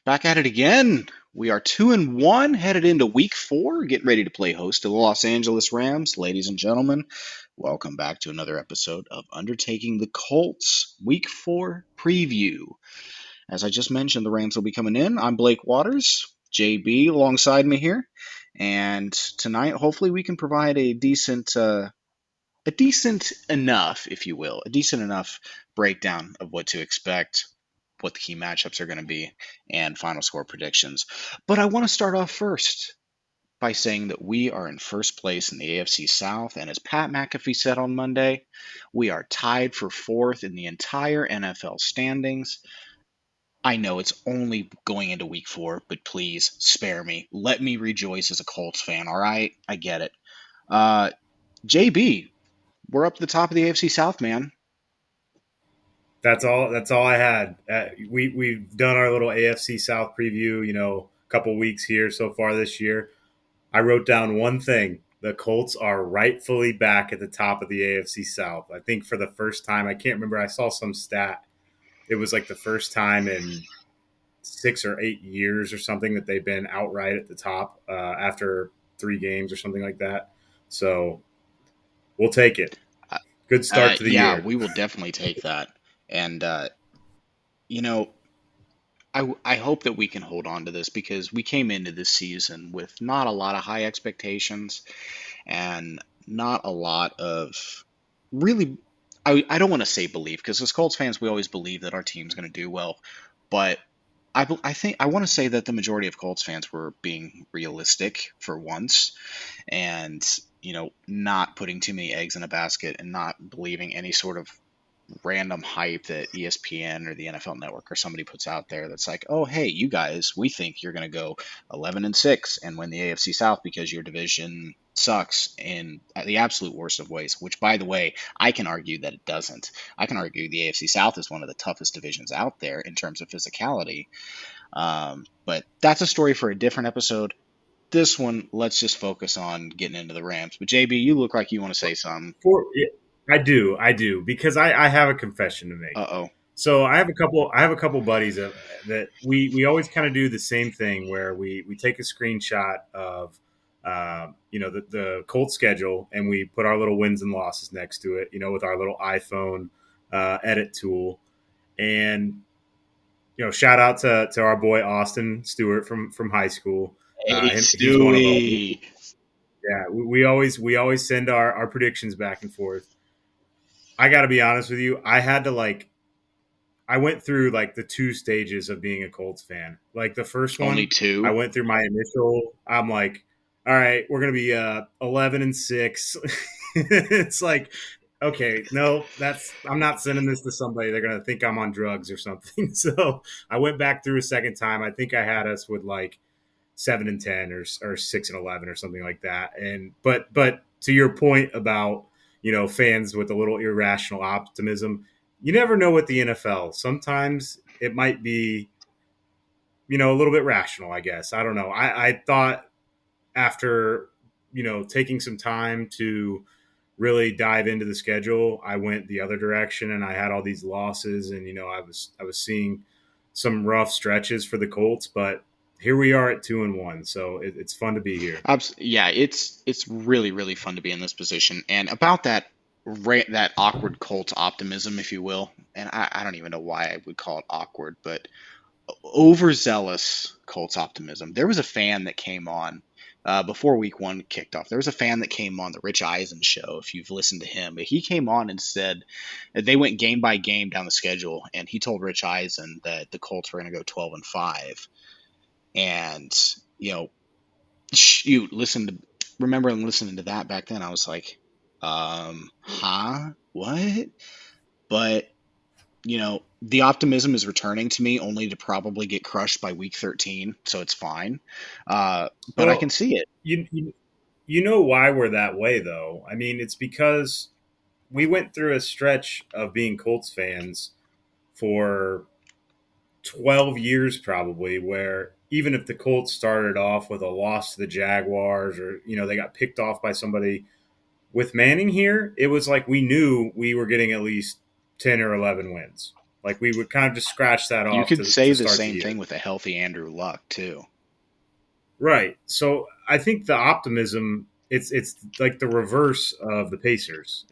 Back at it again. We are 2-1, headed into week 4, getting ready to play host to the Los Angeles Rams. Ladies and gentlemen, welcome back to another episode of Undertaking the Colts week 4 preview. As I just mentioned, the Rams will be coming in. I'm Blake Waters, JB alongside me here. And tonight, hopefully, we can provide a decent enough, if you will, a decent enough breakdown of what to expect, what the key matchups are going to be, and final score predictions. But I want to start off first by saying that we are in first place in the AFC South, and as Pat McAfee said on Monday, we are tied for fourth in the entire NFL standings. I know it's only going into week 4, but please spare me. Let me rejoice as a Colts fan, all right? I get it. Uh, JB, we're up to the top of the AFC South, man. That's all. That's all I had. We've done our little AFC South preview. A couple weeks here so far this year. I wrote down one thing: the Colts are rightfully back at the top of the AFC South. I think for the first time. I can't remember. I saw some stat. It was like the first time in 6 or 8 years or something that they've been outright at the top after 3 games or something like that. So we'll take it. Good start to the Yeah, year. we will definitely take that. And, you know, I hope that we can hold on to this because we came into this season with not a lot of high expectations and not a lot of really. I don't want to say belief because as Colts fans, we always believe that our team's going to do well. But I think I want to say that the majority of Colts fans were being realistic for once and, not putting too many eggs in a basket and not believing any sort of random hype that ESPN or the NFL Network or somebody puts out there that's like, "Oh, hey, you guys, we think you're going to go 11-6 and win the AFC South because your division sucks in the absolute worst of ways." Which, by the way, I can argue that it doesn't. I can argue the AFC South is one of the toughest divisions out there in terms of physicality. But that's a story for a different episode. This one, let's just focus on getting into the Rams. But JB, you look like you want to say something. I do, because I have a confession to make. Uh oh. So I have a couple buddies that we always kind of do the same thing where we take a screenshot of the Colts schedule and we put our little wins and losses next to it, with our little iPhone edit tool. And shout out to our boy Austin Stewart from high school. Hey, He's one of our. Stewie. Yeah, we always send our predictions back and forth. I got to be honest with you. I went through like the 2 stages of being a Colts fan. Like the first Only one, I two. went through my initial. I'm like, all right, we're gonna be 11-6. It's like, okay, no, I'm not sending this to somebody. They're gonna think I'm on drugs or something. So I went back through a second time. I think I had us with like 7-10 or 6-11 or something like that. And but to your point about fans with a little irrational optimism, you never know with the NFL. Sometimes it might be a little bit rational. I guess I don't know. I thought after taking some time to really dive into the schedule, I went the other direction and I had all these losses and I was seeing some rough stretches for the Colts, but here we are at 2-1, so it's fun to be here. Yeah, it's really really fun to be in this position. And about that awkward Colts optimism, if you will, and I don't even know why I would call it awkward, but overzealous Colts optimism. There was a fan that came on before week 1 kicked off. There was a fan that came on the Rich Eisen show. If you've listened to him, but he came on and said that they went game by game down the schedule, and he told Rich Eisen that the Colts were going to go 12-5. And you know, shoot, remembering listening to that back then, I was like, huh, what? But the optimism is returning to me, only to probably get crushed by week 13, so it's fine. But I can Well, see it. you know why we're that way though. I mean, it's because we went through a stretch of being Colts fans for 12 years probably, where even if the Colts started off with a loss to the Jaguars, or they got picked off by somebody, with Manning here, it was like we knew we were getting at least 10 or 11 wins. Like we would kind of just scratch that You off could say to the start the same year. thing with a healthy Andrew Luck too. Right. So I think the optimism it's like the reverse of the Pacers.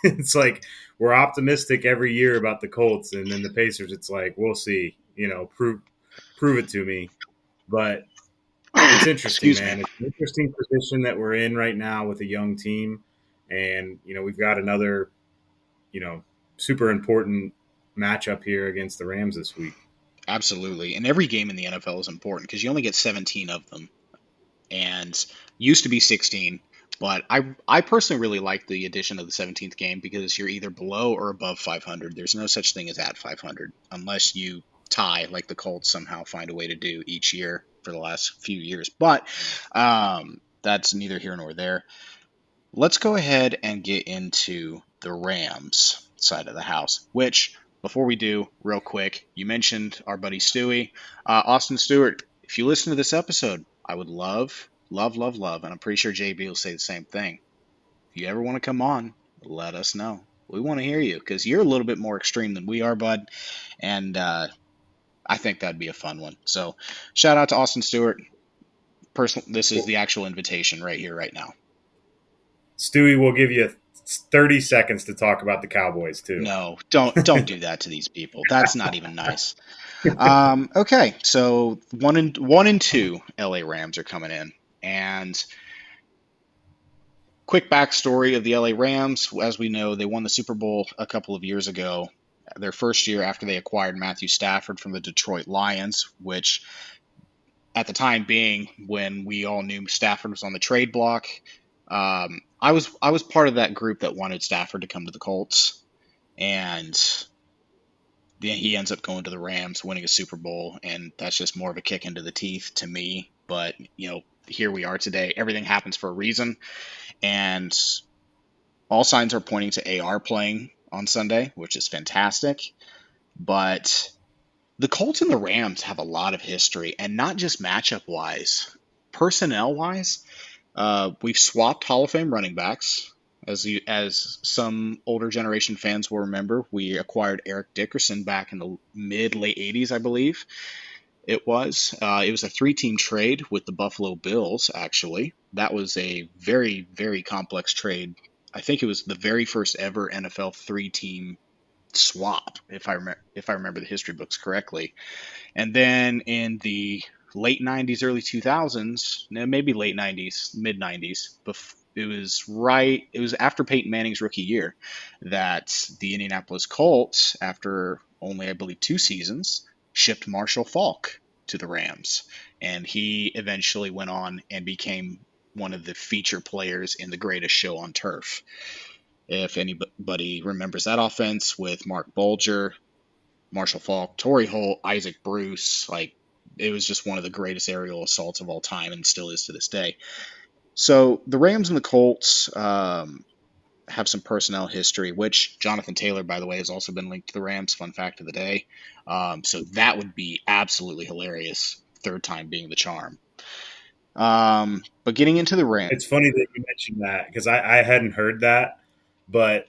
It's like we're optimistic every year about the Colts, and then the Pacers, it's like we'll see. Prove it to me. But it's interesting, Excuse me. man. It's an interesting position that we're in right now with a young team, and we've got another you know super important matchup here against the Rams this week. Absolutely. And every game in the NFL is important because you only get 17 of them. And used to be 16. But I personally really like the addition of the 17th game because you're either below or above 500. There's no such thing as at 500 unless you tie like the Colts somehow find a way to do each year for the last few years. But that's neither here nor there. Let's go ahead and get into the Rams side of the house, which, before we do, real quick, you mentioned our buddy Stewie. Austin Stewart, if you listen to this episode, I would love, love, love, love, and I'm pretty sure JB will say the same thing. If you ever want to come on, let us know. We want to hear you because you're a little bit more extreme than we are, bud, and I think that'd be a fun one. So, shout out to Austin Stewart. This is Well, the actual invitation right here, right now. Stewie will give you 30 seconds to talk about the Cowboys too. No, don't do that to these people. That's not even nice. Okay, so one and two LA Rams are coming in, and quick backstory of the LA Rams. As we know, they won the Super Bowl a couple of years ago. Their first year after they acquired Matthew Stafford from the Detroit Lions, which at the time being when we all knew Stafford was on the trade block. I was part of that group that wanted Stafford to come to the Colts, and he ends up going to the Rams, winning a Super Bowl, and that's just more of a kick into the teeth to me. But here we are today. Everything happens for a reason, and all signs are pointing to AR playing on Sunday, which is fantastic. But the Colts and the Rams have a lot of history, and not just matchup wise, personnel wise. We've swapped Hall of Fame running backs. As some older generation fans will remember, we acquired Eric Dickerson back in the mid late 80s, I believe it was. It was a three-team trade with the Buffalo Bills. Actually, that was a very very complex trade. I think it was the very first ever NFL three-team swap, if I remember the history books correctly. And then in the late 90s, early 2000s, no, maybe late 90s, mid 90s, it was after Peyton Manning's rookie year that the Indianapolis Colts, after only I believe 2 seasons, shipped Marshall Faulk to the Rams, and he eventually went on and became one of the feature players in the greatest show on turf. If anybody remembers that offense with Mark Bulger, Marshall Faulk, Torrey Holt, Isaac Bruce, like it was just one of the greatest aerial assaults of all time and still is to this day. So the Rams and the Colts have some personnel history, which Jonathan Taylor, by the way, has also been linked to the Rams. Fun fact of the day. So that would be absolutely hilarious. Third time being the charm. But getting into the Rams. It's funny that you mentioned that because I hadn't heard that, but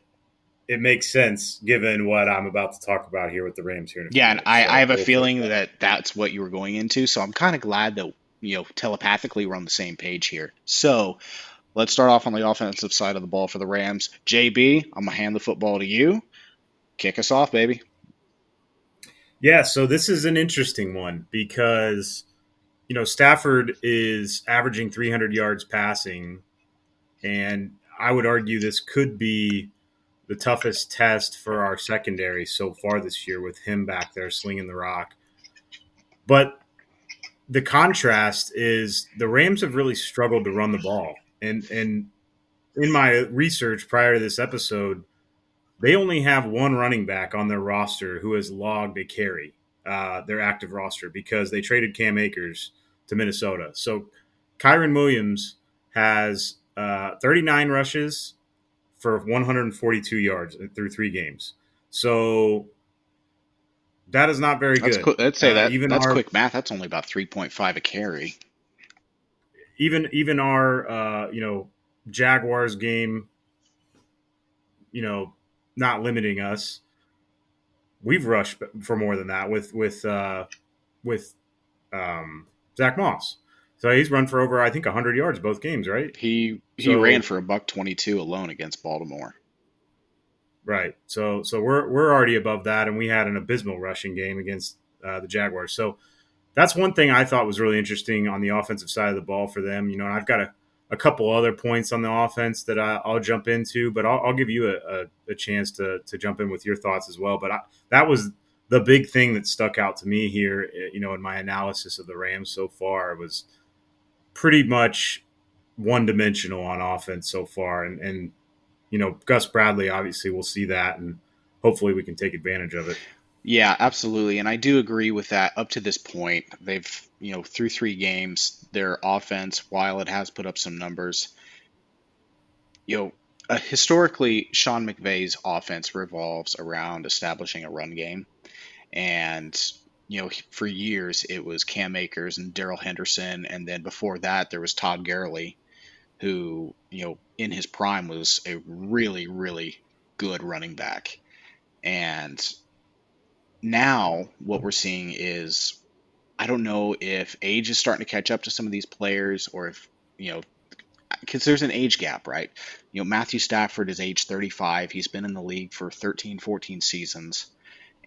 it makes sense given what I'm about to talk about here with the Rams here in a few Yeah, and minutes. I So have a go for it. feeling that that's what you were going into. So I'm kind of glad that, telepathically we're on the same page here. So let's start off on the offensive side of the ball for the Rams. JB, I'm going to hand the football to you. Kick us off, baby. Yeah, so this is an interesting one because Stafford is averaging 300 yards passing, and I would argue this could be the toughest test for our secondary so far this year with him back there slinging the rock. But the contrast is the Rams have really struggled to run the ball. And in my research prior to this episode, they only have one running back on their roster who has logged a carry, their active roster, because they traded Cam Akers to Minnesota. So Kyron Williams has 39 rushes for 142 yards through 3 games. So that is not very That's good. quick. Let's say that Even that's our quick math. That's only about 3.5 a carry. even our Jaguars game, not limiting us. we've rushed for more than that with Zach Moss. So he's run for over, I think, 100 yards both games, right? He ran So for a buck 22 alone against Baltimore. right. So we're already above that, and we had an abysmal rushing game against the Jaguars. So that's one thing I thought was really interesting on the offensive side of the ball for them. And I've got a couple other points on the offense that I'll jump into, but I'll give you a chance to jump in with your thoughts as well. But that was the big thing that stuck out to me here, in my analysis of the Rams so far was pretty much one dimensional on offense so far. And Gus Bradley, obviously, we'll see that, and hopefully we can take advantage of it. Yeah, absolutely. And I do agree with that up to this point. They've, through 3 games, their offense, while it has put up some numbers, you know, historically, Sean McVay's offense revolves around establishing a run game. And, for years it was Cam Akers and Daryl Henderson. And then before that, there was Todd Gurley, who, in his prime was a really, really good running back. And now what we're seeing is, I don't know if age is starting to catch up to some of these players, or if, because there's an age gap, right? Matthew Stafford is age 35. He's been in the league for 13, 14 seasons,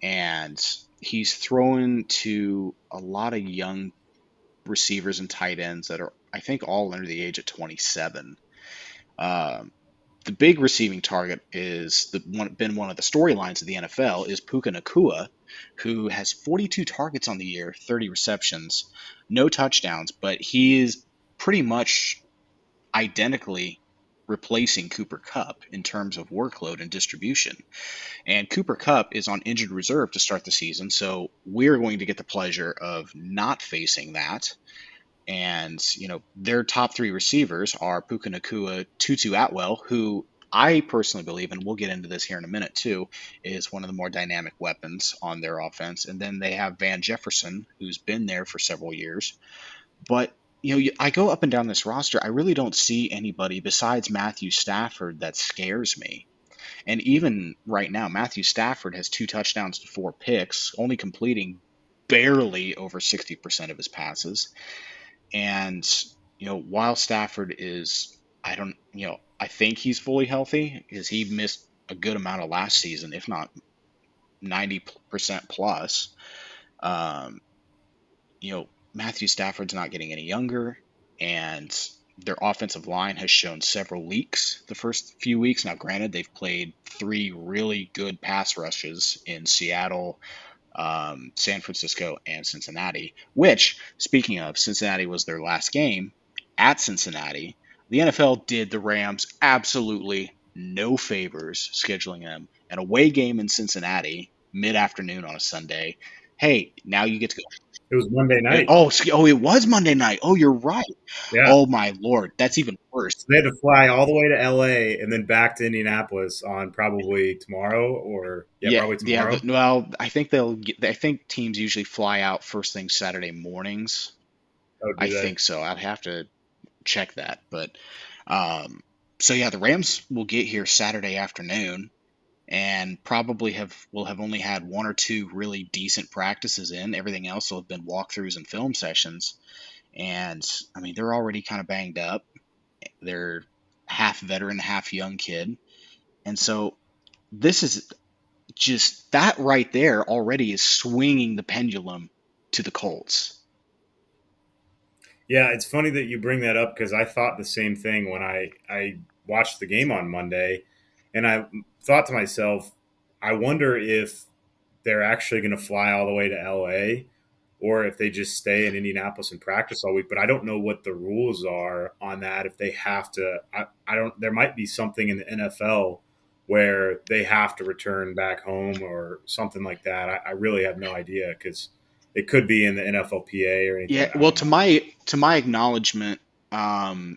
and he's thrown to a lot of young receivers and tight ends that are, I think, all under the age of 27. Um, the big receiving target is been one of the storylines of the NFL is Puka Nakua, who has 42 targets on the year, 30 receptions, no touchdowns, but he is pretty much identically replacing Cooper Kupp in terms of workload and distribution. And Cooper Kupp is on injured reserve to start the season, so we're going to get the pleasure of not facing that. And, their top 3 receivers are Puka Nakua, Tutu Atwell, who I personally believe, and we'll get into this here in a minute too, is one of the more dynamic weapons on their offense. And then they have Van Jefferson, who's been there for several years. But, I go up and down this roster, I really don't see anybody besides Matthew Stafford that scares me. And even right now, Matthew Stafford has 2 touchdowns to 4 picks, only completing barely over 60% of his passes. And, while Stafford is, I think he's fully healthy because he missed a good amount of last season, if not 90% plus. Um, Matthew Stafford's not getting any younger, and their offensive line has shown several leaks the first few weeks. Now, granted, they've played 3 really good pass rushes in Seattle, San Francisco, and Cincinnati, which, speaking of, Cincinnati was their last game at Cincinnati. The NFL did the Rams absolutely no favors scheduling them an away game in Cincinnati mid-afternoon on a Sunday. Hey, now you get to go. It was Monday night. Oh, it was Monday night. Oh, you're right. Yeah. Oh my Lord, that's even worse. They had to fly all the way to LA and then back to Indianapolis on probably tomorrow or Yeah, probably yeah. tomorrow. Well, I think I think teams usually fly out first thing Saturday mornings. Oh, I do they? think so. I'd have to check that, but um, so yeah, the Rams will get here Saturday afternoon, and probably will have only had 1 or 2 really decent practices in. Everything else will have been walkthroughs and film sessions. And I mean, they're already kind of banged up. They're half veteran, half young kid, and so this is just that right there already is swinging the pendulum to the Colts. Yeah, it's funny that you bring that up because I thought the same thing when I watched the game on Monday, and I thought to myself, I wonder if they're actually going to fly all the way to LA or if they just stay in Indianapolis and practice all week. But I don't know what the rules are on that. If they have to, I don't. There might be something in the NFL where they have to return back home or something like that. I really have no idea because it could be in the NFLPA or anything. Yeah, I well, don't know. to my acknowledgement, I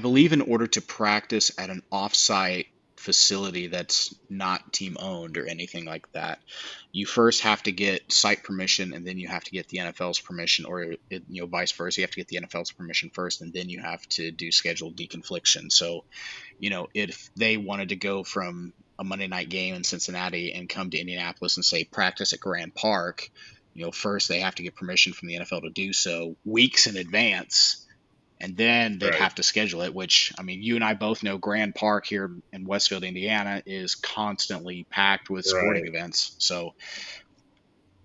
believe in order to practice at an offsite facility that's not team owned or anything like that, you first have to get site permission, and then you have to get the NFL's permission, or vice versa. You have to get the NFL's permission first, and then you have to do scheduled deconfliction. So, if they wanted to go from a Monday night game in Cincinnati and come to Indianapolis and say practice at Grand Park, first they have to get permission from the NFL to do so weeks in advance, and then they'd Right. have to schedule it. Which, I mean, you and I both know Grand Park here in Westfield, Indiana, is constantly packed with sporting Right. events. So,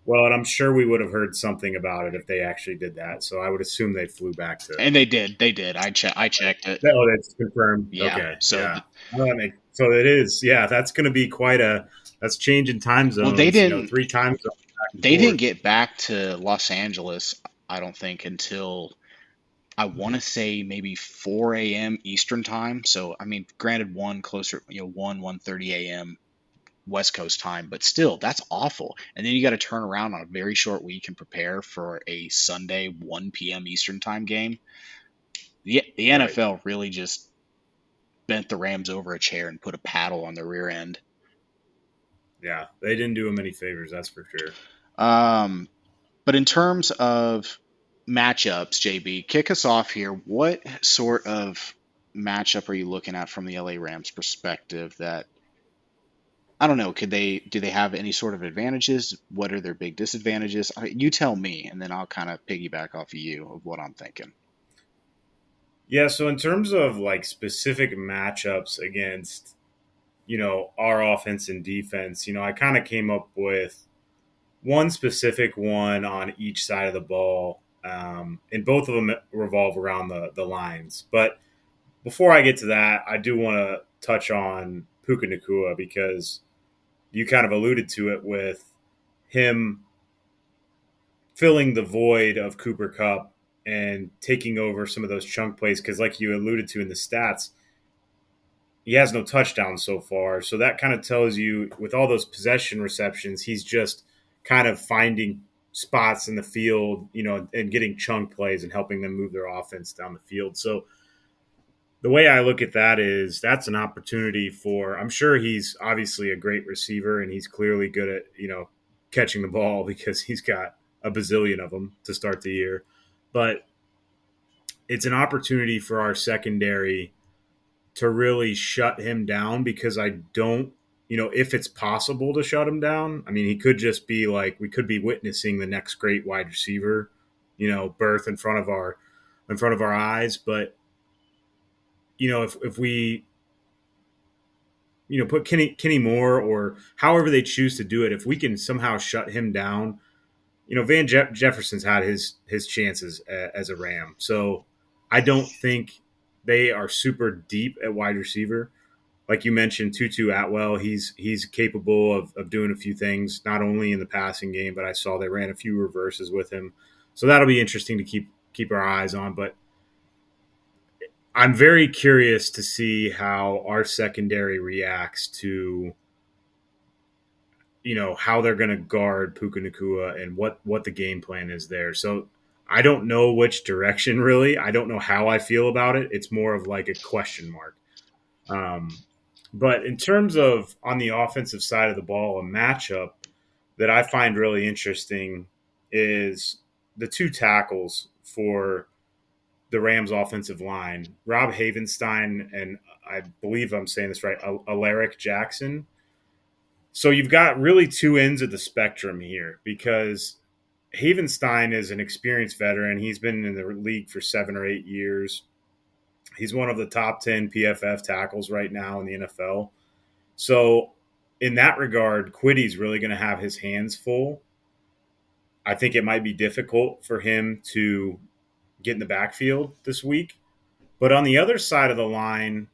Well, and I'm sure we would have heard something about it if they actually did that. So I would assume they flew back to. and they did. I checked it. Oh, that's confirmed. Yeah. Okay, So, yeah. Well, so it is. Yeah, that's going to be quite a. That's changing time well, they zones. didn't Three time zones back and they didn't forth. get back to Los Angeles, I don't think, until I want to say maybe 4 a.m. Eastern time. So, I mean, granted, one closer, 1:30 a.m. West Coast time, but still, that's awful. And then you got to turn around on a very short week and prepare for a Sunday 1 p.m. Eastern time game. The Right. NFL really just bent the Rams over a chair and put a paddle on the rear end. Yeah, they didn't do him any favors. That's for sure. Um, but in terms of matchups, JB, kick us off here. What sort of matchup are you looking at from the LA Rams perspective that I don't know, do they have any sort of advantages? What are their big disadvantages? You tell me, and then I'll kind of piggyback off of you of what I'm thinking. Yeah. So in terms of like specific matchups against our offense and defense, I kind of came up with one specific one on each side of the ball, and both of them revolve around the lines. But before I get to that, I do want to touch on Puka Nakua because you kind of alluded to it with him filling the void of Cooper Cup and taking over some of those chunk plays. Because, like you alluded to in the stats, he has no touchdowns so far. So that kind of tells you, with all those possession receptions, he's just kind of finding spots in the field, and getting chunk plays and helping them move their offense down the field. So the way I look at that is that's an opportunity for. I'm sure he's obviously a great receiver and he's clearly good at catching the ball because he's got a bazillion of them to start the year. But it's an opportunity for our secondary to really shut him down because I don't, if it's possible to shut him down. I mean, he could just be like we could be witnessing the next great wide receiver, birth in front of our eyes. But if we put Kenny Moore or however they choose to do it, if we can somehow shut him down, Van Jefferson's had his chances as a Ram. So I don't think they are super deep at wide receiver. Like you mentioned, Tutu Atwell, he's capable of doing a few things, not only in the passing game, but I saw they ran a few reverses with him. So that'll be interesting to keep our eyes on. But I'm very curious to see how our secondary reacts to how they're going to guard Puka Nakua and what the game plan is there. So I don't know which direction really. I don't know how I feel about it. It's more of like a question mark. Um, but in terms of on the offensive side of the ball, a matchup that I find really interesting is the two tackles for the Rams offensive line, Rob Havenstein and I believe I'm saying this right, Alaric Jackson. So you've got really two ends of the spectrum here because Havenstein is an experienced veteran. He's been in the league for 7 or 8 years. He's one of the top 10 PFF tackles right now in the NFL. So, in that regard, Quiddy's really going to have his hands full. I think it might be difficult for him to get in the backfield this week. But on the other side of the line,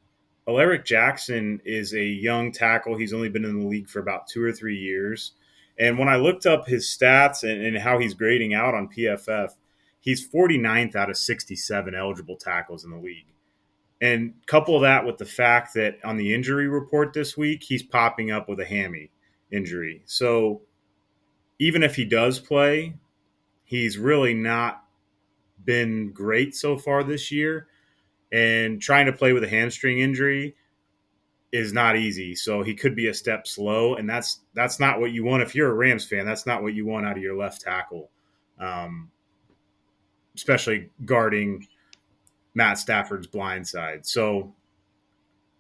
Alaric Jackson is a young tackle. He's only been in the league for about 2 or 3 years. And when I looked up his stats and how he's grading out on PFF, he's 49th out of 67 eligible tackles in the league. And couple that with the fact that on the injury report this week, he's popping up with a hammy injury. So even if he does play, he's really not been great so far this year. And trying to play with a hamstring injury is not easy. So he could be a step slow, and that's not what you want if you're a Rams fan. That's not what you want out of your left tackle, um, especially guarding Matt Stafford's blind side. So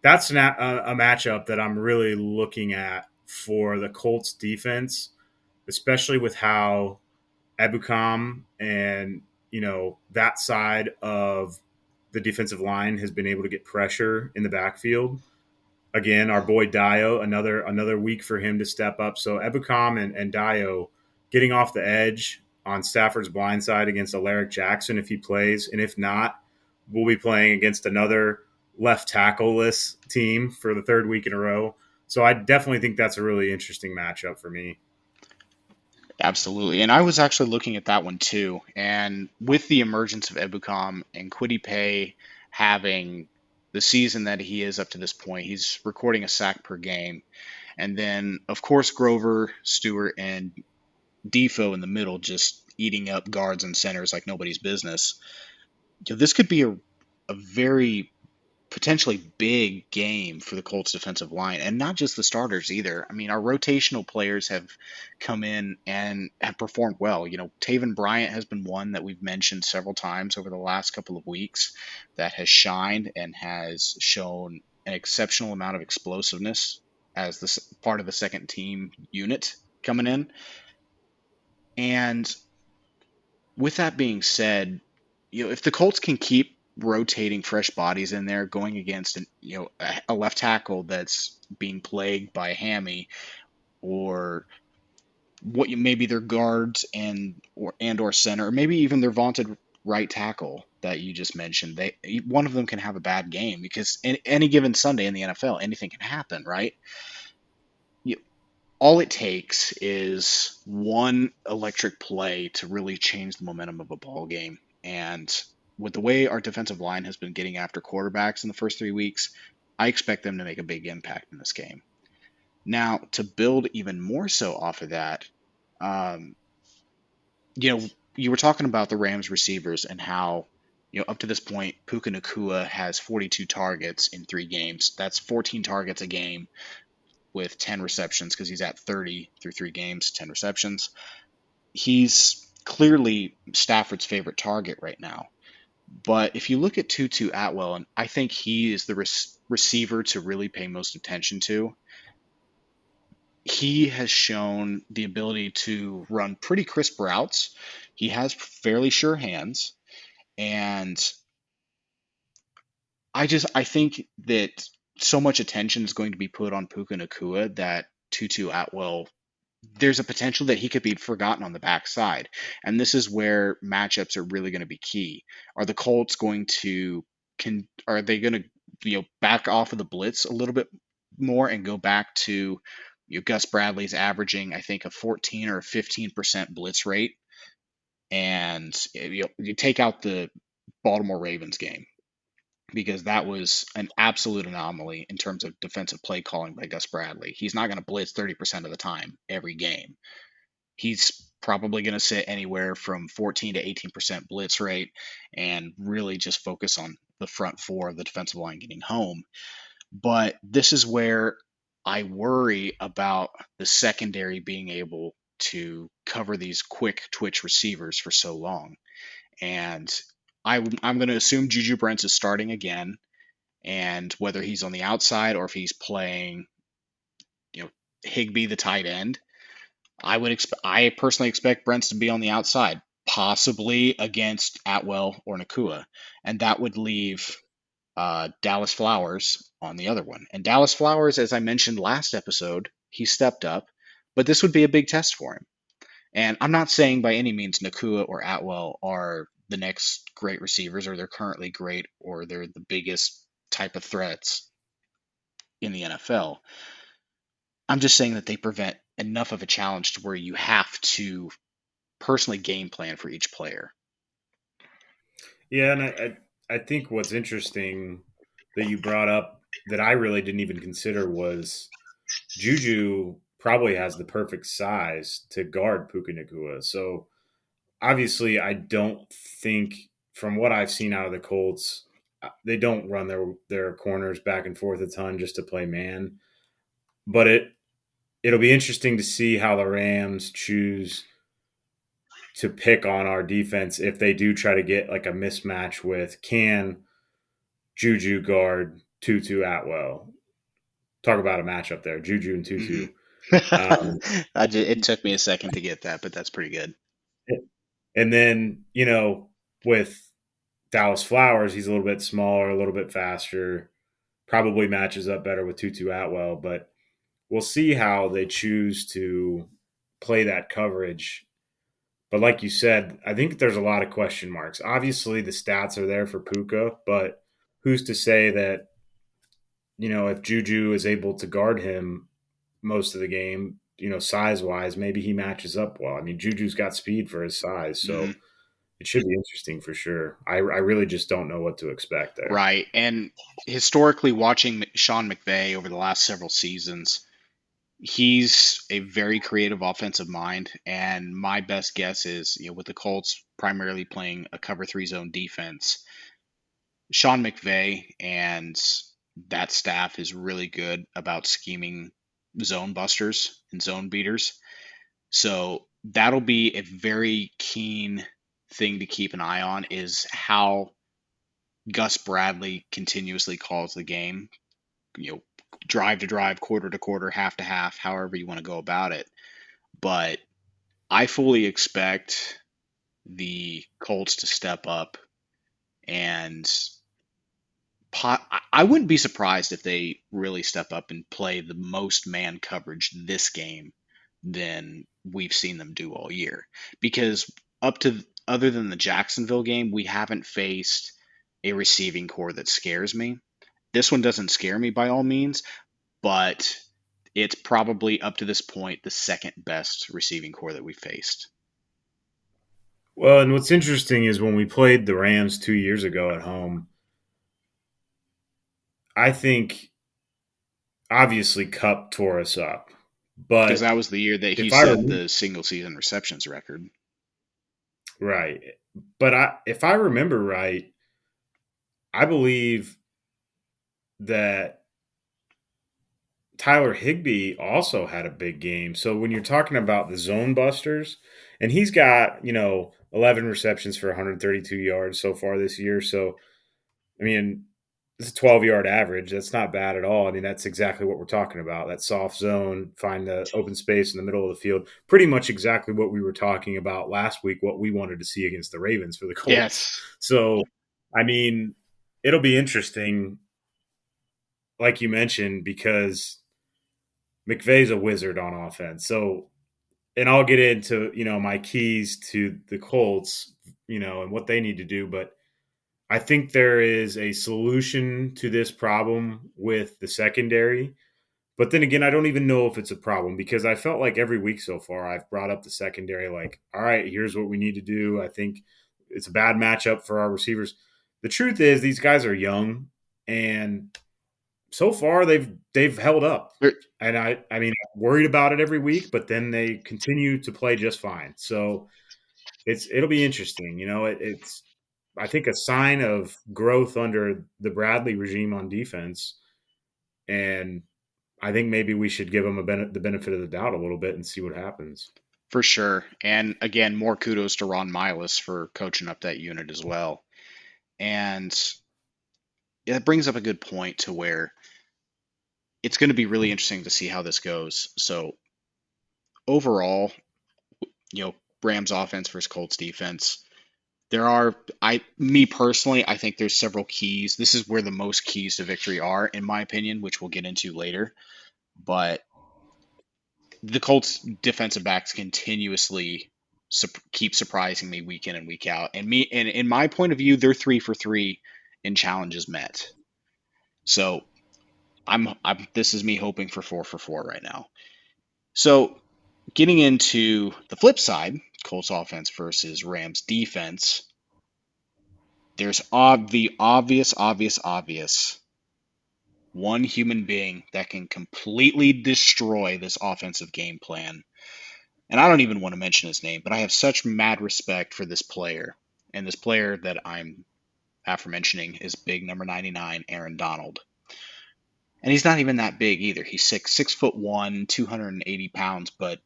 that's a matchup that I'm really looking at for the Colts defense, especially with how Ebukam and that side of the defensive line has been able to get pressure in the backfield. Again, our boy Dio, another week for him to step up. So Ebukam and Dio getting off the edge on Stafford's blind side against Alaric Jackson if he plays, and if not, we'll be playing against another left tackle-less team for the third week in a row. So I definitely think that's a really interesting matchup for me. Absolutely. And I was actually looking at that one too. And with the emergence of Ebukam and Kwity Paye having the season that he is up to this point, he's recording a sack per game. And then, of course, Grover, Stewart, and Defoe in the middle just eating up guards and centers like nobody's business. This could be a very potentially big game for the Colts defensive line, and not just the starters either. I mean, our rotational players have come in and have performed well. Taven Bryant has been one that we've mentioned several times over the last couple of weeks that has shined and has shown an exceptional amount of explosiveness as this part of the second team unit coming in. And with that being said, if the Colts can keep rotating fresh bodies in there, going against a left tackle that's being plagued by a hammy, or maybe their guards and or center, or maybe even their vaunted right tackle that you just mentioned, one of them can have a bad game because any given Sunday in the NFL, anything can happen, right? You, all it takes is one electric play to really change the momentum of a ball game. And with the way our defensive line has been getting after quarterbacks in the first 3 weeks, I expect them to make a big impact in this game. Now, to build even more so off of that, um, you were talking about the Rams receivers and how, up to this point, Puka Nakua has 42 targets in 3 games. That's 14 targets a game with 10 receptions because he's at 30 through 3 games, 10 receptions. He's clearly Stafford's favorite target right now. But if you look at Tutu Atwell, and I think he is the receiver to really pay most attention to, he has shown the ability to run pretty crisp routes. He has fairly sure hands. And I think that so much attention is going to be put on Puka Nakua that Tutu Atwell, there's a potential that he could be forgotten on the backside. And this is where matchups are really going to be key. Are the Colts going to are they going to back off of the blitz a little bit more and go back to Gus Bradley's averaging I think a 14 or 15% blitz rate, and you take out the Baltimore Ravens game because that was an absolute anomaly in terms of defensive play calling by Gus Bradley. He's not going to blitz 30% of the time every game. He's probably going to sit anywhere from 14 to 18% blitz rate and really just focus on the front four of the defensive line getting home. But this is where I worry about the secondary being able to cover these quick twitch receivers for so long. And I'm going to assume Juju Brents is starting again, and whether he's on the outside or if he's playing, Higbee the tight end, I personally expect Brents to be on the outside, possibly against Atwell or Nakua, and that would leave Dallas Flowers on the other one. And Dallas Flowers, as I mentioned last episode, he stepped up, but this would be a big test for him. And I'm not saying by any means Nakua or Atwell are the next great receivers, or they're currently great, or they're the biggest type of threats in the NFL. I'm just saying that they prevent enough of a challenge to where you have to personally game plan for each player. Yeah, and I think what's interesting that you brought up that I really didn't even consider was Juju probably has the perfect size to guard Puka Nakua. So obviously, I don't think from what I've seen out of the Colts, they don't run their corners back and forth a ton just to play man. But it'll be interesting to see how the Rams choose to pick on our defense if they do try to get like a mismatch with can Juju guard Tutu Atwell. Talk about a matchup there, Juju and Hmm. Tutu. Um, It took me a second to get that, but that's pretty good. and then with Dallas Flowers, he's a little bit smaller, a little bit faster. Probably matches up better with Tutu Atwell, but we'll see how they choose to play that coverage. But like you said, I think there's a lot of question marks. Obviously, the stats are there for Puka, but who's to say that if Juju is able to guard him most of the game, size wise, maybe he matches up well. I mean, Juju's got speed for his size, Hmm. so it should be interesting for sure. I really just don't know what to expect there. Right. And historically, watching Sean McVay over the last several seasons, he's a very creative offensive mind. And my best guess is, with the Colts primarily playing a cover three zone defense, Sean McVay and that staff is really good about scheming zone busters and zone beaters. So that'll be a very keen thing to keep an eye on is how Gus Bradley continuously calls the game, you know, drive to drive, quarter to quarter, half to half, however you want to go about it. But I fully expect the Colts to step up and I wouldn't be surprised if they really step up and play the most man coverage this game than we've seen them do all year. Because up to other than the Jacksonville game, we haven't faced a receiving core that scares me. This one doesn't scare me by all means, but it's probably up to this point the second best receiving core that we faced. Well, and what's interesting is when we played the Rams 2 years ago at home, I think obviously Cup tore us up. Because But that was the year that he if I set remember the single season receptions record. right, but if I remember right, I believe that Tyler Higbee also had a big game. So when you're talking about the zone busters, and he's got 11 receptions for 132 yards so far this year. So I mean, it's a 12-yard average. That's not bad at all. I mean, that's exactly what we're talking about. That soft zone, find the open space in the middle of the field. Pretty much exactly what we were talking about last week, what we wanted to see against the Ravens for the Colts. Yes, So, I mean, it'll be interesting, like you mentioned, because McVay's a wizard on offense. So, and I'll get into, my keys to the Colts, and what they need to do. But I think there is a solution to this problem with the secondary. But then again, I don't even know if it's a problem because I felt like every week so far I've brought up the secondary like, all right, here's what we need to do. I think it's a bad matchup for our receivers. The truth is these guys are young and so far they've held up. And I mean, I'm worried about it every week, but then they continue to play just fine. So it'll be interesting. It's I think a sign of growth under the Bradley regime on defense, and I think maybe we should give them the benefit of the doubt a little bit and see what happens. for sure. And again, more kudos to Ron Miles for coaching up that unit as well. And that brings up a good point to where it's going to be really interesting to see how this goes. So overall, you know, Rams offense versus Colts defense. There are me personally, I think there's several keys. This is where the most keys to victory are, in my opinion, which we'll get into later. But the Colts defensive backs continuously keep surprising me week in and week out. And in my point of view, they're 3 for 3 in challenges met. So I'm this is me hoping for 4 for 4 right now. So getting into the flip side, Colts offense versus Rams defense. There's the obvious one human being that can completely destroy this offensive game plan. And I don't even want to mention his name, but I have such mad respect for this player. And this player that I'm aforementioning is big number 99, Aaron Donald. And he's not even that big either. He's 6'1", 280 pounds, but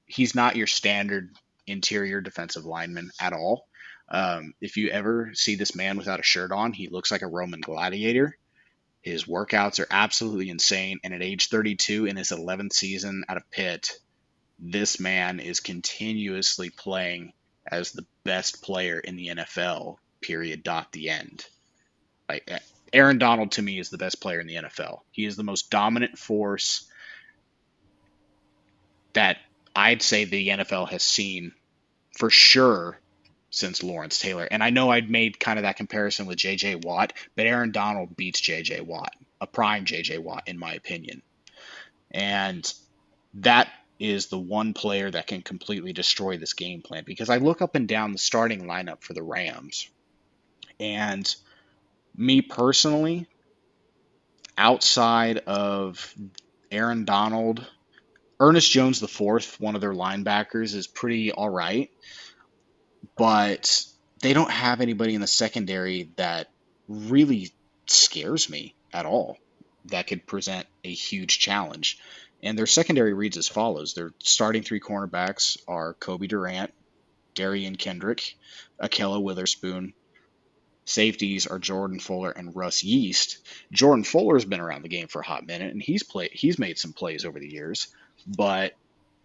he's not your standard interior defensive lineman at all. If you ever see this man without a shirt on, he looks like a Roman gladiator. His workouts are absolutely insane. And at age 32, in his 11th season out of Pitt, this man is continuously playing as the best player in the NFL, period, dot, the end. Like, Aaron Donald to me is the best player in the NFL. He is the most dominant force that I'd say the NFL has seen for sure since Lawrence Taylor. And I know I'd made kind of that comparison with J.J. Watt, but Aaron Donald beats J.J. Watt, a prime J.J. Watt, in my opinion. And that is the one player that can completely destroy this game plan, because I look up and down the starting lineup for the Rams, and me personally, outside of Aaron Donald, Ernest Jones the fourth, one of their linebackers, is pretty all right, but they don't have anybody in the secondary that really scares me at all that could present a huge challenge. And their secondary reads as follows. Their starting three cornerbacks are Kobe Durant, Darian Kendrick, Akella Witherspoon. Safeties are Jordan Fuller and Russ Yeast. Jordan Fuller's been around the game for a hot minute, and he's made some plays over the years. But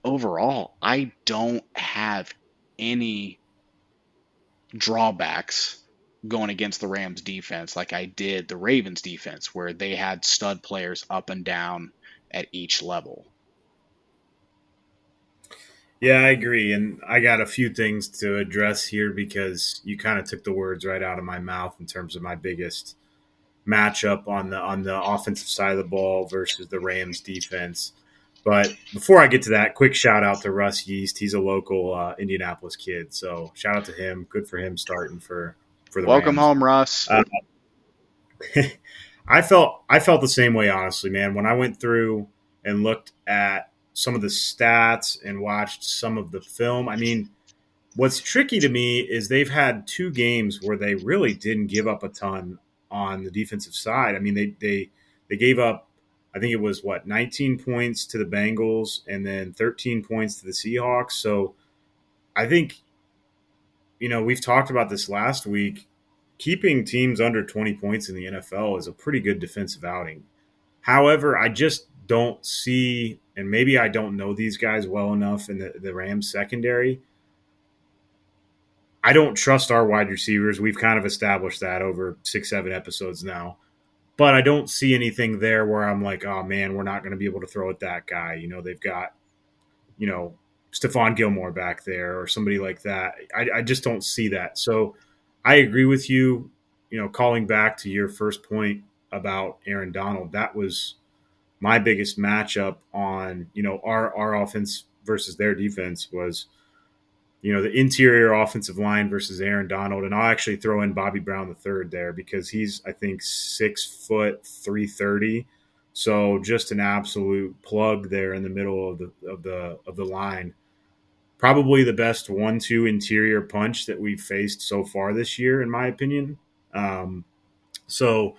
overall, I don't have any drawbacks going against the Rams defense like I did the Ravens defense, where they had stud players up and down at each level. Yeah, I agree. And I got a few things to address here because you kind of took the words right out of my mouth in terms of my biggest matchup on the offensive side of the ball versus the Rams defense. But before I get to that, quick shout out to Russ Yeast. He's a local Indianapolis kid, so shout out to him. Good for him starting for the Welcome Rams. home, Russ. I felt the same way, honestly, man. When I went through and looked at some of the stats and watched some of the film, I mean, what's tricky to me is they've had two games where they really didn't give up a ton on the defensive side. I mean, they gave up, I think it was 19 points to the Bengals and then 13 points to the Seahawks. So I think, we've talked about this last week. Keeping teams under 20 points in the NFL is a pretty good defensive outing. However, I just don't see, and maybe I don't know these guys well enough in the Rams secondary. I don't trust our wide receivers. We've kind of established that over 6, 7 episodes now. But I don't see anything there where I'm like, oh man, we're not going to be able to throw at that guy. They've got, you know, Stephon Gilmore back there or somebody like that. I just don't see that. So I agree with you, calling back to your first point about Aaron Donald. That was my biggest matchup on, our offense versus their defense was, the interior offensive line versus Aaron Donald. And I'll actually throw in Bobby Brown the third there because he's, I think, 6', 330. So just an absolute plug there in the middle of the line. Probably the best 1-2 interior punch that we've faced so far this year, in my opinion. So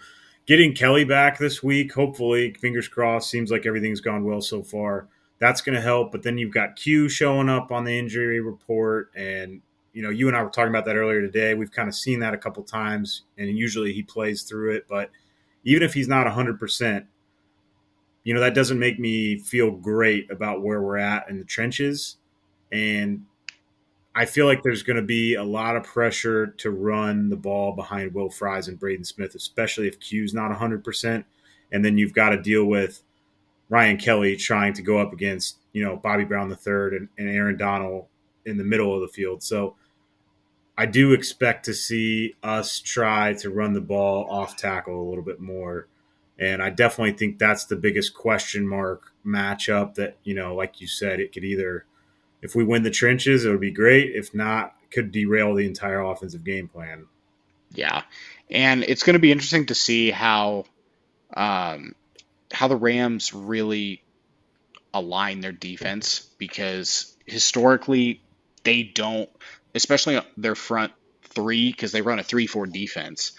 getting Kelly back this week, hopefully, fingers crossed, seems like everything's gone well so far. That's going to help. But then you've got Q showing up on the injury report. And, you and I were talking about that earlier today. We've kind of seen that a couple times, and usually he plays through it. But even if he's not 100%, that doesn't make me feel great about where we're at in the trenches. And I feel like there's going to be a lot of pressure to run the ball behind Will Fries and Braden Smith, especially if Q's not 100%. And then you've got to deal with Ryan Kelly trying to go up against, Bobby Brown III and Aaron Donald in the middle of the field. So I do expect to see us try to run the ball off tackle a little bit more. And I definitely think that's the biggest question mark matchup that, like you said, it could either, if we win the trenches, it would be great. If not, it could derail the entire offensive game plan. Yeah, and it's going to be interesting to see um, how the Rams really align their defense, because historically they don't, especially their front three, because they run a 3-4 defense,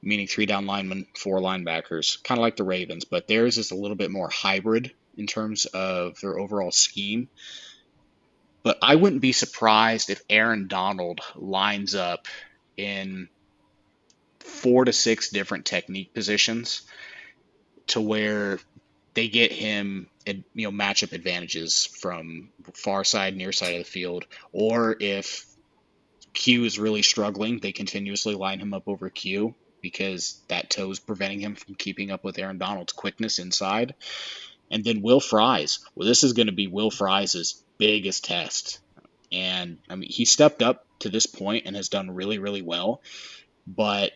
meaning 3 down linemen, 4 linebackers, kind of like the Ravens, but theirs is a little bit more hybrid in terms of their overall scheme. But I wouldn't be surprised if Aaron Donald lines up in 4 to 6 different technique positions. to where they get him, matchup advantages from far side, near side of the field, or if Q is really struggling, they continuously line him up over Q because that toe's preventing him from keeping up with Aaron Donald's quickness inside. And then Will Fries. Well, this is going to be Will Fries' biggest test. And I mean, he stepped up to this point and has done really, really well. But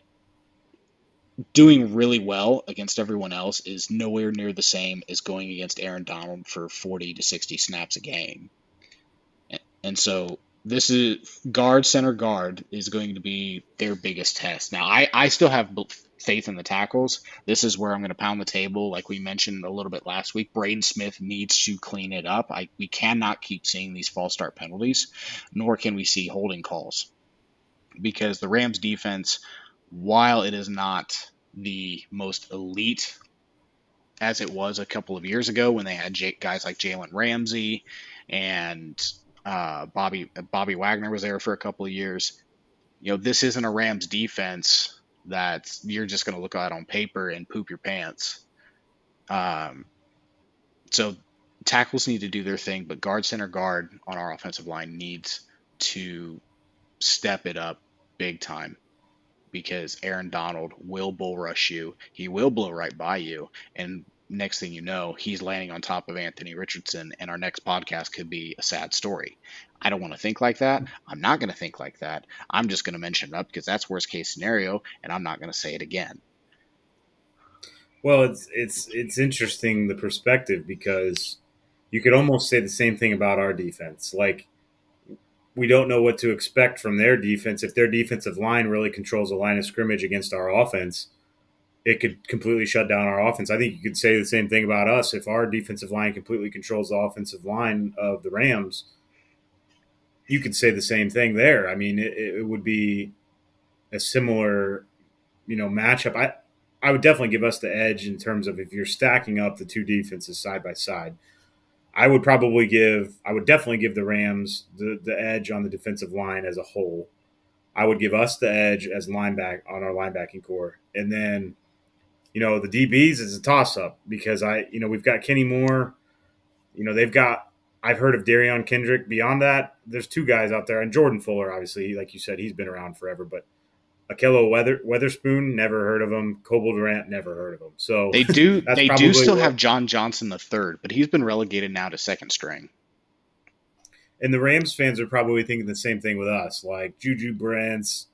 doing really well against everyone else is nowhere near the same as going against Aaron Donald for 40 to 60 snaps a game. And so this is guard, center guard is going to be their biggest test. Now, I still have faith in the tackles. This is where I'm going to pound the table. Like we mentioned a little bit last week, Braden Smith needs to clean it up. We cannot keep seeing these false start penalties, nor can we see holding calls. Because the Rams defense, while it is not the most elite as it was a couple of years ago when they had guys like Jalen Ramsey and Bobby Wagner was there for a couple of years. This isn't a Rams defense that you're just going to look at on paper and poop your pants. So tackles need to do their thing, but guard, center guard on our offensive line needs to step it up big time because Aaron Donald will bull rush you. He will blow right by you. And next thing you know, he's landing on top of Anthony Richardson, and our next podcast could be a sad story. I don't want to think like that. I'm not going to think like that. I'm just going to mention it up because that's worst case scenario, and I'm not going to say it again. Well, it's interesting the perspective because you could almost say the same thing about our defense. Like we don't know what to expect from their defense. If their defensive line really controls the line of scrimmage against our offense, it could completely shut down our offense. I think you could say the same thing about us. If our defensive line completely controls the offensive line of the Rams, you could say the same thing there. I mean, it would be a similar, matchup. I would definitely give us the edge in terms of if you're stacking up the two defenses side by side. I would definitely give the Rams the edge on the defensive line as a whole. I would give us the edge as lineback on our linebacking core. And then, the DBs is a toss up because we've got Kenny Moore. I've heard of Darion Kendrick. Beyond that, there's two guys out there, and Jordan Fuller, obviously, like you said, he's been around forever. But Akello Weatherspoon, never heard of him. Coble Durant, never heard of him. So They do that's they do probably still what. have John Johnson the third, but he's been relegated now to second string. And the Rams fans are probably thinking the same thing with us, like Juju Brents,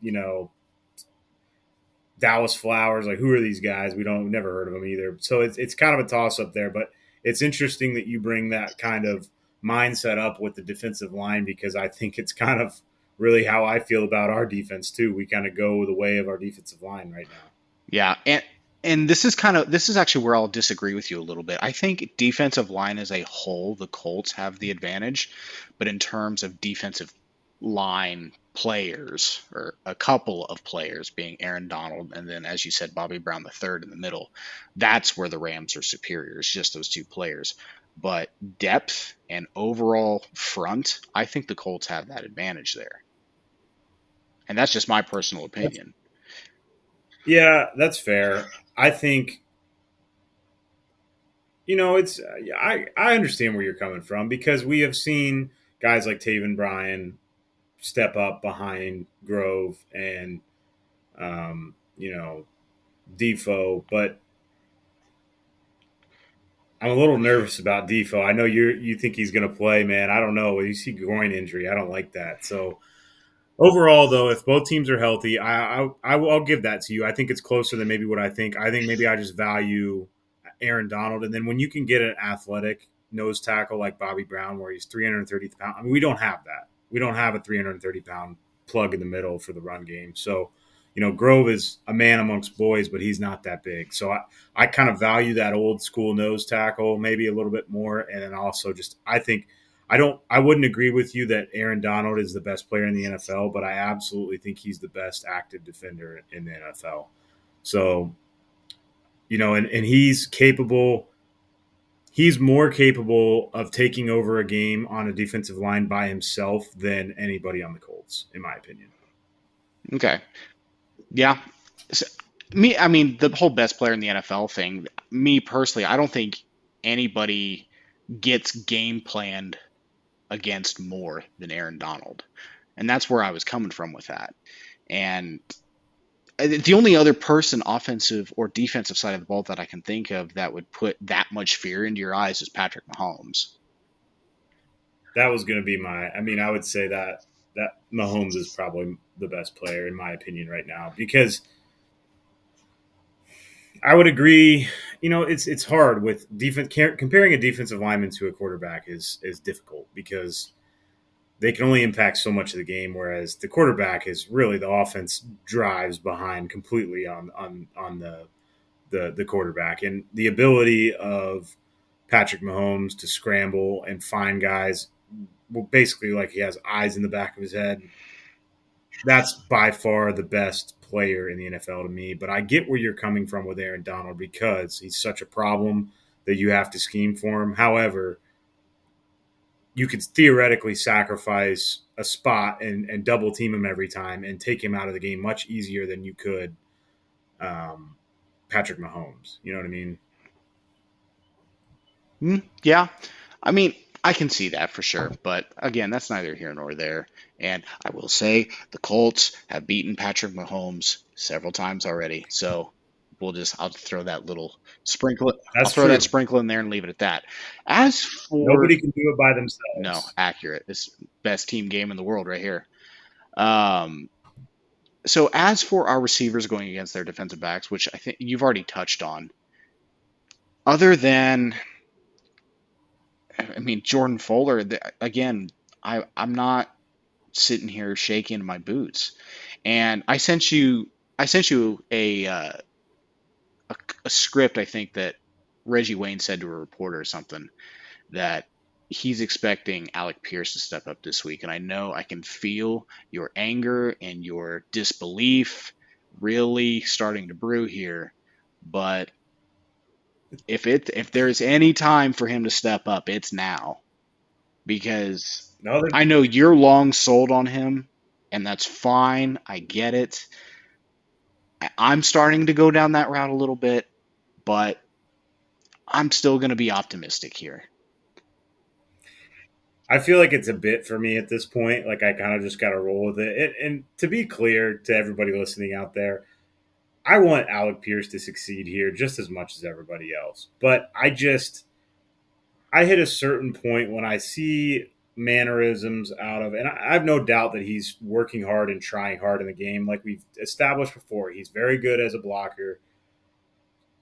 Dallas Flowers. Like, who are these guys? We've never heard of them either. So it's kind of a toss up there. But it's interesting that you bring that kind of mindset up with the defensive line because I think it's kind of really how I feel about our defense too. We kind of go the way of our defensive line right now. Yeah, and this is actually where I'll disagree with you a little bit. I think defensive line as a whole, the Colts have the advantage, but in terms of defensive line players, or a couple of players being Aaron Donald and then, as you said, Bobby Brown the third in the middle, that's where the Rams are superior. It's just those two players. But depth and overall front, I think the Colts have that advantage there. And that's just my personal opinion. Yeah, that's fair. I think it's I understand where you're coming from because we have seen guys like Taven Bryan step up behind Grove and um, you know Defoe, but I'm a little nervous about Defoe. I know you think he's going to play, man. I don't know. You see groin injury. I don't like that. So overall, though, if both teams are healthy, I'll give that to you. I think it's closer than maybe what I think. I think maybe I just value Aaron Donald, and then when you can get an athletic nose tackle like Bobby Brown, where he's 330 pounds, I mean, we don't have that. We don't have a 330-pound plug in the middle for the run game. So, Grove is a man amongst boys, but he's not that big. So I kind of value that old school nose tackle maybe a little bit more, and then also just I think I wouldn't agree with you that Aaron Donald is the best player in the NFL, but I absolutely think he's the best active defender in the NFL. So, and he's capable. He's more capable of taking over a game on a defensive line by himself than anybody on the Colts, in my opinion. Okay. Yeah. I mean, the whole best player in the NFL thing, me personally, I don't think anybody gets game planned against more than Aaron Donald. And that's where I was coming from with that. And the only other person, offensive or defensive side of the ball, that I can think of that would put that much fear into your eyes is Patrick Mahomes. That was going to be my. I mean, I would say that Mahomes is probably the best player in my opinion right now because I would agree. You know, it's hard with defense comparing a defensive lineman to a quarterback is difficult because they can only impact so much of the game, whereas the quarterback is really the offense drives behind completely on the quarterback and the ability of Patrick Mahomes to scramble and find guys. Well, basically, like he has eyes in the back of his head. That's by far the best player in the NFL to me. But I get where you're coming from with Aaron Donald because he's such a problem that you have to scheme for him. However, you could theoretically sacrifice a spot and double team him every time and take him out of the game much easier than you could um, Patrick Mahomes. You know what I mean? Yeah, I mean, I can see that for sure, but again, that's neither here nor there. And I will say the Colts have beaten Patrick Mahomes several times already, so I'll throw that little sprinkle. I'll That's throw that true. sprinkle in there and leave it at that. As for Nobody can do it by No, themselves. accurate. This best team game in the world right here. Um, so as for our receivers going against their defensive backs, which I think you've already touched on, other than I mean Jordan Fuller, again, I'm not sitting here shaking in my boots. And I sent you a script, I think, that Reggie Wayne said to a reporter or something, that he's expecting Alec Pierce to step up this week. And I know I can feel your anger and your disbelief really starting to brew here. But if there's any time for him to step up, it's now. Because No, I know you're long sold on him, and that's fine. I get it. I'm starting to go down that route a little bit, but I'm still going to be optimistic here. I feel like it's a bit for me at this point. Like I kind of just got to roll with it. And to be clear to everybody listening out there, I want Alec Pierce to succeed here just as much as everybody else. But I hit a certain point when I see mannerisms out of, and I have no doubt that he's working hard and trying hard in the game. Like we've established before, he's very good as a blocker.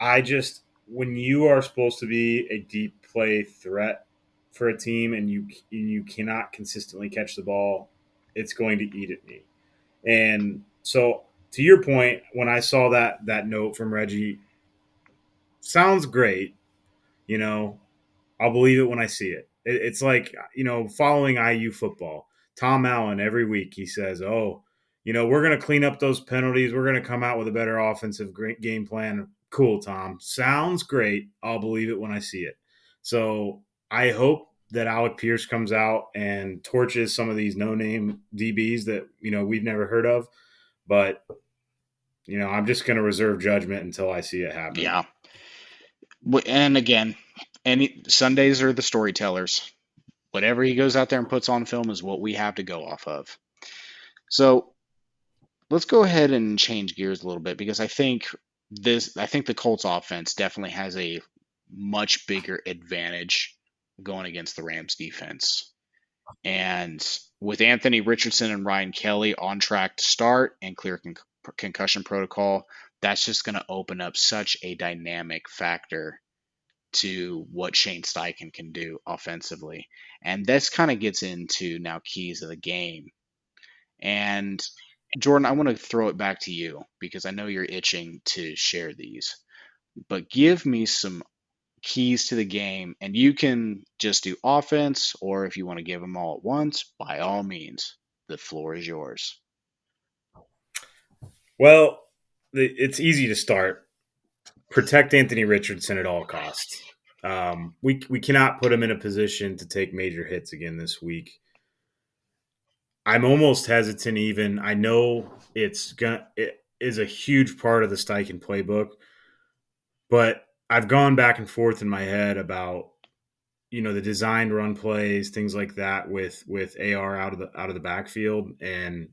I just, when you are supposed to be a deep play threat for a team and you cannot consistently catch the ball, it's going to eat at me. And so, to your point, when I saw that note from Reggie, sounds great. You know, I'll believe it when I see it. It's like, following IU football. Tom Allen, every week, he says, oh, we're going to clean up those penalties. We're going to come out with a better offensive game plan. Cool, Tom. Sounds great. I'll believe it when I see it. So I hope that Alec Pierce comes out and torches some of these no-name DBs that, we've never heard of. But, I'm just going to reserve judgment until I see it happen. Yeah. And again, any Sundays are the storytellers. Whatever he goes out there and puts on film is what we have to go off of. So let's go ahead and change gears a little bit because I think the Colts offense definitely has a much bigger advantage going against the Rams defense. And with Anthony Richardson and Ryan Kelly on track to start and clear concussion protocol, that's just going to open up such a dynamic factor to what Shane Steichen can do offensively. And this kind of gets into now keys of the game. And Jordan, I want to throw it back to you because I know you're itching to share these. But give me some keys to the game, and you can just do offense, or if you want to give them all at once, by all means, the floor is yours. Well, it's easy to start. Protect Anthony Richardson at all costs. We cannot put him in a position to take major hits again this week. I'm almost hesitant. Even I know it's gonna. is a huge part of the Steichen playbook. But I've gone back and forth in my head about the designed run plays, things like that with AR out of the backfield, and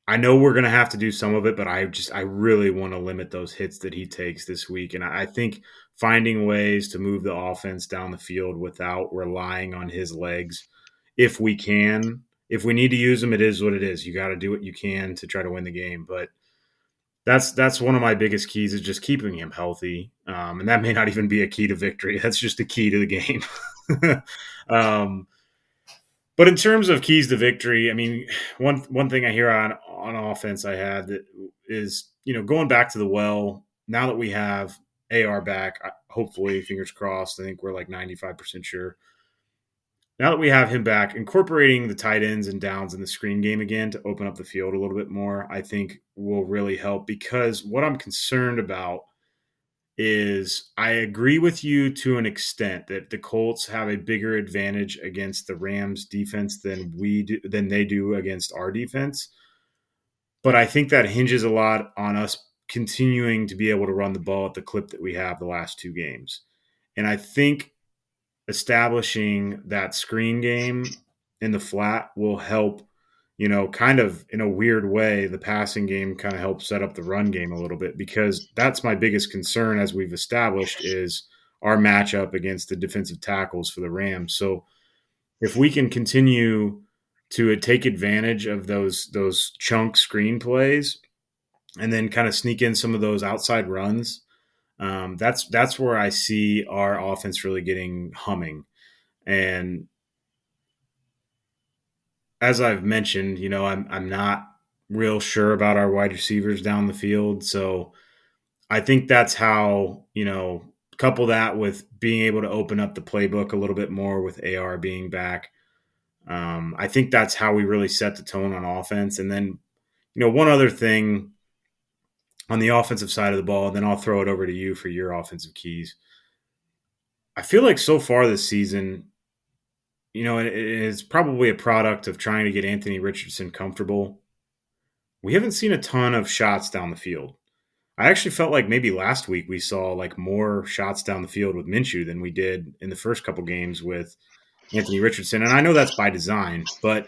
I know we're going to have to do some of it, but I really want to limit those hits that he takes this week, and I think finding ways to move the offense down the field without relying on his legs, if we can. If we need to use them, it is what it is. You got to do what you can to try to win the game, but that's one of my biggest keys is just keeping him healthy, and that may not even be a key to victory. That's just a key to the game. um, but in terms of keys to victory, I mean, one thing I hear on offense I had that is going back to the well. Now that we have AR back, hopefully, fingers crossed. I think we're like 95% sure. Now that we have him back, incorporating the tight ends and downs in the screen game again to open up the field a little bit more, I think will really help, because what I'm concerned about is I agree with you to an extent that the Colts have a bigger advantage against the Rams defense than they do against our defense. But I think that hinges a lot on us continuing to be able to run the ball at the clip that we have the last two games. And I think establishing that screen game in the flat will help, kind of in a weird way, the passing game kind of helps set up the run game a little bit, because that's my biggest concern, as we've established, is our matchup against the defensive tackles for the Rams. So if we can continue to take advantage of those chunk screen plays and then kind of sneak in some of those outside runs, that's where I see our offense really getting humming. And as I've mentioned, I'm not real sure about our wide receivers down the field. So I think that's how, couple that with being able to open up the playbook a little bit more with AR being back. I think that's how we really set the tone on offense. And then, one other thing on the offensive side of the ball, and then I'll throw it over to you for your offensive keys. I feel like so far this season, it is probably a product of trying to get Anthony Richardson comfortable. We haven't seen a ton of shots down the field. I actually felt like maybe last week we saw like more shots down the field with Minshew than we did in the first couple games with Anthony Richardson. And I know that's by design, but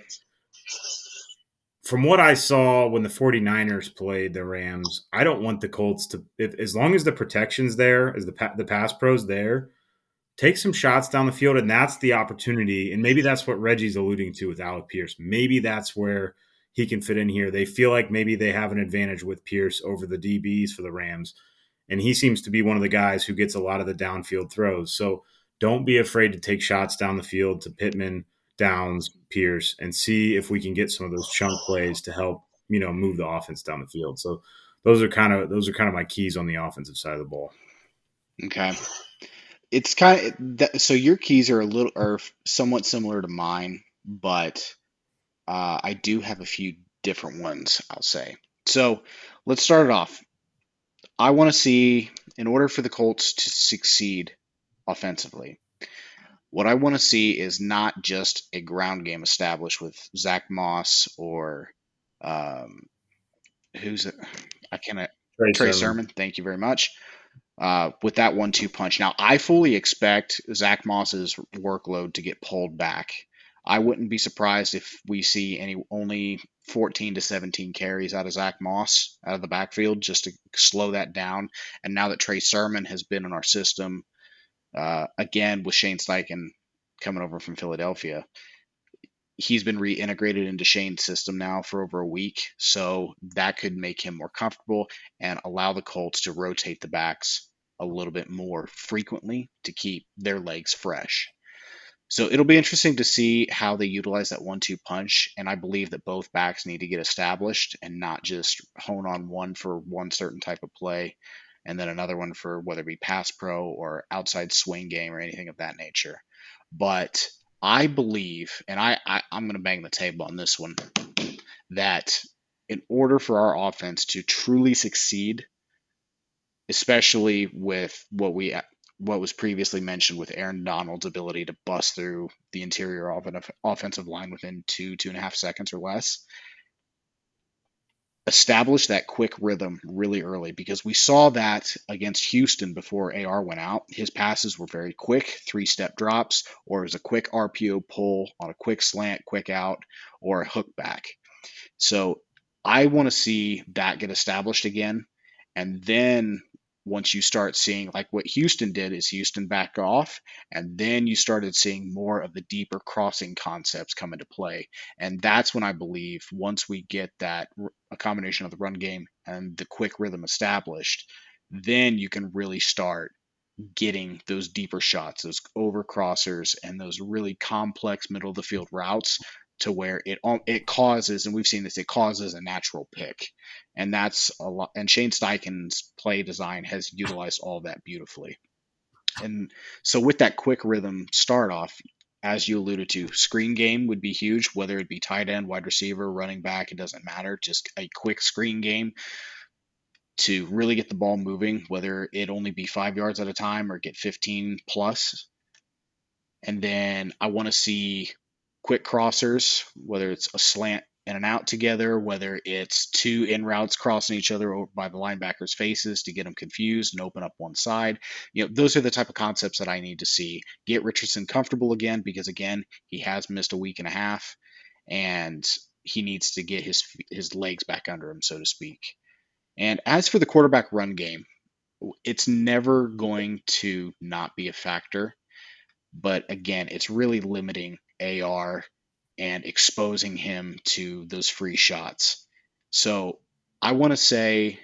from what I saw when the 49ers played the Rams, I don't want the Colts to, as long as the protection's there, as the pass pro's there, take some shots down the field, and that's the opportunity. And maybe that's what Reggie's alluding to with Alec Pierce. Maybe that's where he can fit in here. They feel like maybe they have an advantage with Pierce over the DBs for the Rams, and he seems to be one of the guys who gets a lot of the downfield throws. So don't be afraid to take shots down the field to Pittman, Downs, Pierce, and see if we can get some of those chunk plays to help, move the offense down the field. So those are kind of my keys on the offensive side of the ball. Okay. It's kind of so your keys are somewhat similar to mine, but I do have a few different ones, I'll say. So let's start it off. I want to see, in order for the Colts to succeed offensively, what I want to see is not just a ground game established with Zach Moss or who's it? I can't. Trey Sermon. Thank you very much. With that 1-2 punch. Now, I fully expect Zach Moss's workload to get pulled back. I wouldn't be surprised if we see only 14 to 17 carries out of Zach Moss out of the backfield, just to slow that down. And now that Trey Sermon has been in our system, again with Shane Steichen coming over from Philadelphia, he's been reintegrated into Shane's system now for over a week, so that could make him more comfortable and allow the Colts to rotate the backs a little bit more frequently to keep their legs fresh. So it'll be interesting to see how they utilize that 1-2 punch, and I believe that both backs need to get established and not just hone on one for one certain type of play and then another one for whether it be pass pro or outside swing game or anything of that nature. But I believe, and I'm going to bang the table on this one, that in order for our offense to truly succeed, especially with what was previously mentioned with Aaron Donald's ability to bust through the interior offensive line within 2.5 seconds or less, establish that quick rhythm really early because we saw that against Houston before AR went out. His passes were very quick, three-step drops, or it was a quick RPO pull on a quick slant, quick out, or a hook back. So I want to see that get established again. And then once you start seeing, like what Houston did, is Houston backed off, and then you started seeing more of the deeper crossing concepts come into play. And that's when I believe once we get that a combination of the run game and the quick rhythm established, then you can really start getting those deeper shots, those over crossers, and those really complex middle of the field routes to where it causes, and we've seen this, it causes a natural pick, and that's a lot. And Shane Steichen's play design has utilized all of that beautifully. And so with that quick rhythm start off, as you alluded to, screen game would be huge, whether it be tight end, wide receiver, running back, it doesn't matter. Just a quick screen game to really get the ball moving, whether it only be 5 yards at a time or get 15 plus. And then I want to see quick crossers, whether it's a slant and an out together, whether it's two in routes crossing each other over by the linebackers' faces to get them confused and open up one side. Those are the type of concepts that I need to see. Get Richardson comfortable again because again, he has missed a week and a half, and he needs to get his legs back under him, so to speak. And as for the quarterback run game, it's never going to not be a factor. But again, it's really limiting AR and exposing him to those free shots. So I want to say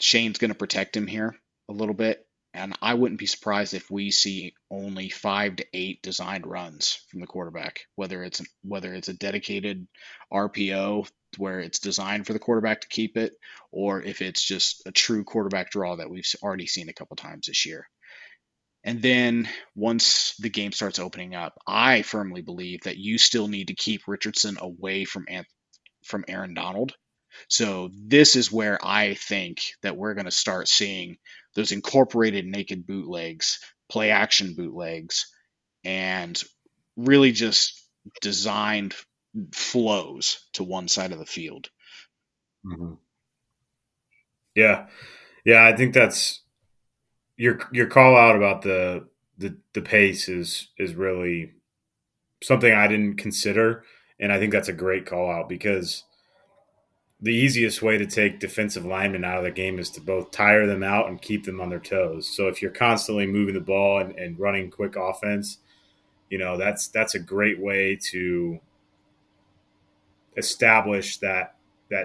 Shane's going to protect him here a little bit. And I wouldn't be surprised if we see only 5 to 8 designed runs from the quarterback, whether it's a dedicated RPO where it's designed for the quarterback to keep it, or if it's just a true quarterback draw that we've already seen a couple times this year. And then once the game starts opening up, I firmly believe that you still need to keep Richardson away from Aaron Donald. So this is where I think that we're going to start seeing those incorporated naked bootlegs, play action bootlegs, and really just designed flows to one side of the field. Mm-hmm. Yeah, yeah. I think that's your call out about the pace is really something I didn't consider, and I think that's a great call out because the easiest way to take defensive linemen out of the game is to both tire them out and keep them on their toes. So if you're constantly moving the ball and running quick offense, that's a great way to establish that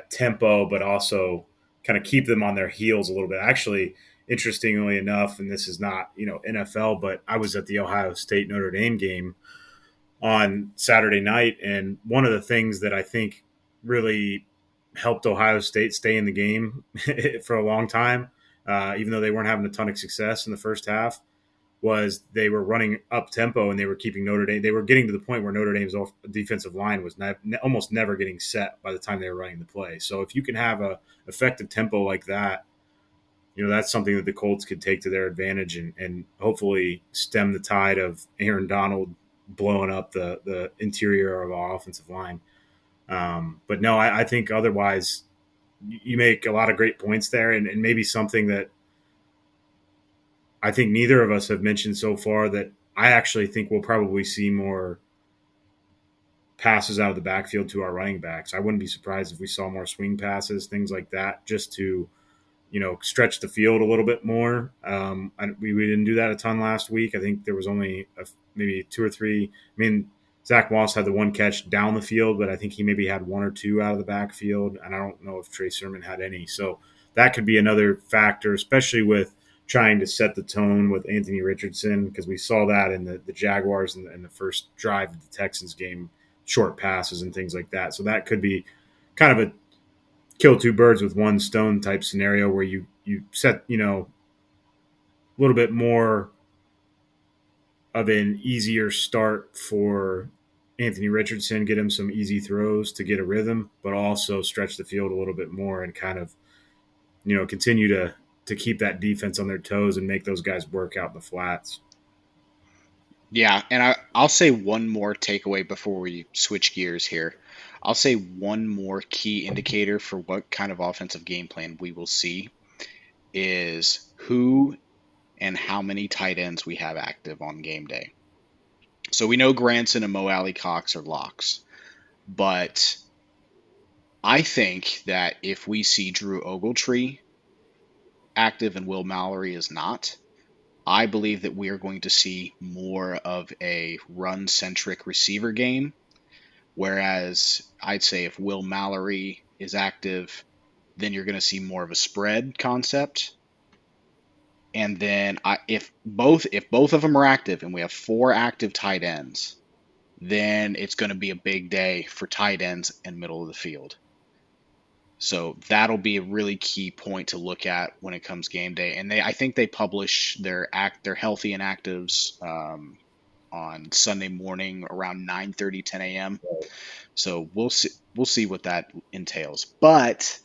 tempo, but also kind of keep them on their heels a little bit. Actually, interestingly enough, and this is not NFL, but I was at the Ohio State Notre Dame game on Saturday night, and one of the things that I think really helped Ohio State stay in the game for a long time, even though they weren't having a ton of success in the first half, was they were running up tempo and they were keeping Notre Dame. They were getting to the point where Notre Dame's defensive line was almost never getting set by the time they were running the play. So if you can have a effective tempo like that, that's something that the Colts could take to their advantage and hopefully stem the tide of Aaron Donald blowing up the interior of our offensive line. But no, I think otherwise you make a lot of great points there, and maybe something that I think neither of us have mentioned so far that I actually think we'll probably see more passes out of the backfield to our running backs. I wouldn't be surprised if we saw more swing passes, things like that, just to stretch the field a little bit more. We didn't do that a ton last week. I think there was only maybe 2 or 3. I mean, Zach Moss had the one catch down the field, but I think he maybe had 1 or 2 out of the backfield, and I don't know if Trey Sermon had any. So that could be another factor, especially with trying to set the tone with Anthony Richardson, because we saw that in the Jaguars in the first drive of the Texans game, short passes and things like that. So that could be kind of a kill two birds with one stone type scenario where you set a little bit more of an easier start for Anthony Richardson, get him some easy throws to get a rhythm, but also stretch the field a little bit more and kind of continue to keep that defense on their toes and make those guys work out the flats. Yeah, and I'll say one more takeaway before we switch gears here. I'll say one more key indicator for what kind of offensive game plan we will see is who and how many tight ends we have active on game day. So we know Granson and Mo Alley Cox are locks, but I think that if we see Drew Ogletree active and Will Mallory is not, I believe that we are going to see more of a run centric receiver game. Whereas I'd say if Will Mallory is active, then you're going to see more of a spread concept. And then if both of them are active and we have four active tight ends, then it's going to be a big day for tight ends in middle of the field. So that'll be a really key point to look at when it comes game day. And I think they publish their healthy and actives on Sunday morning around 9:30, 10 a.m. So we'll see what that entails. But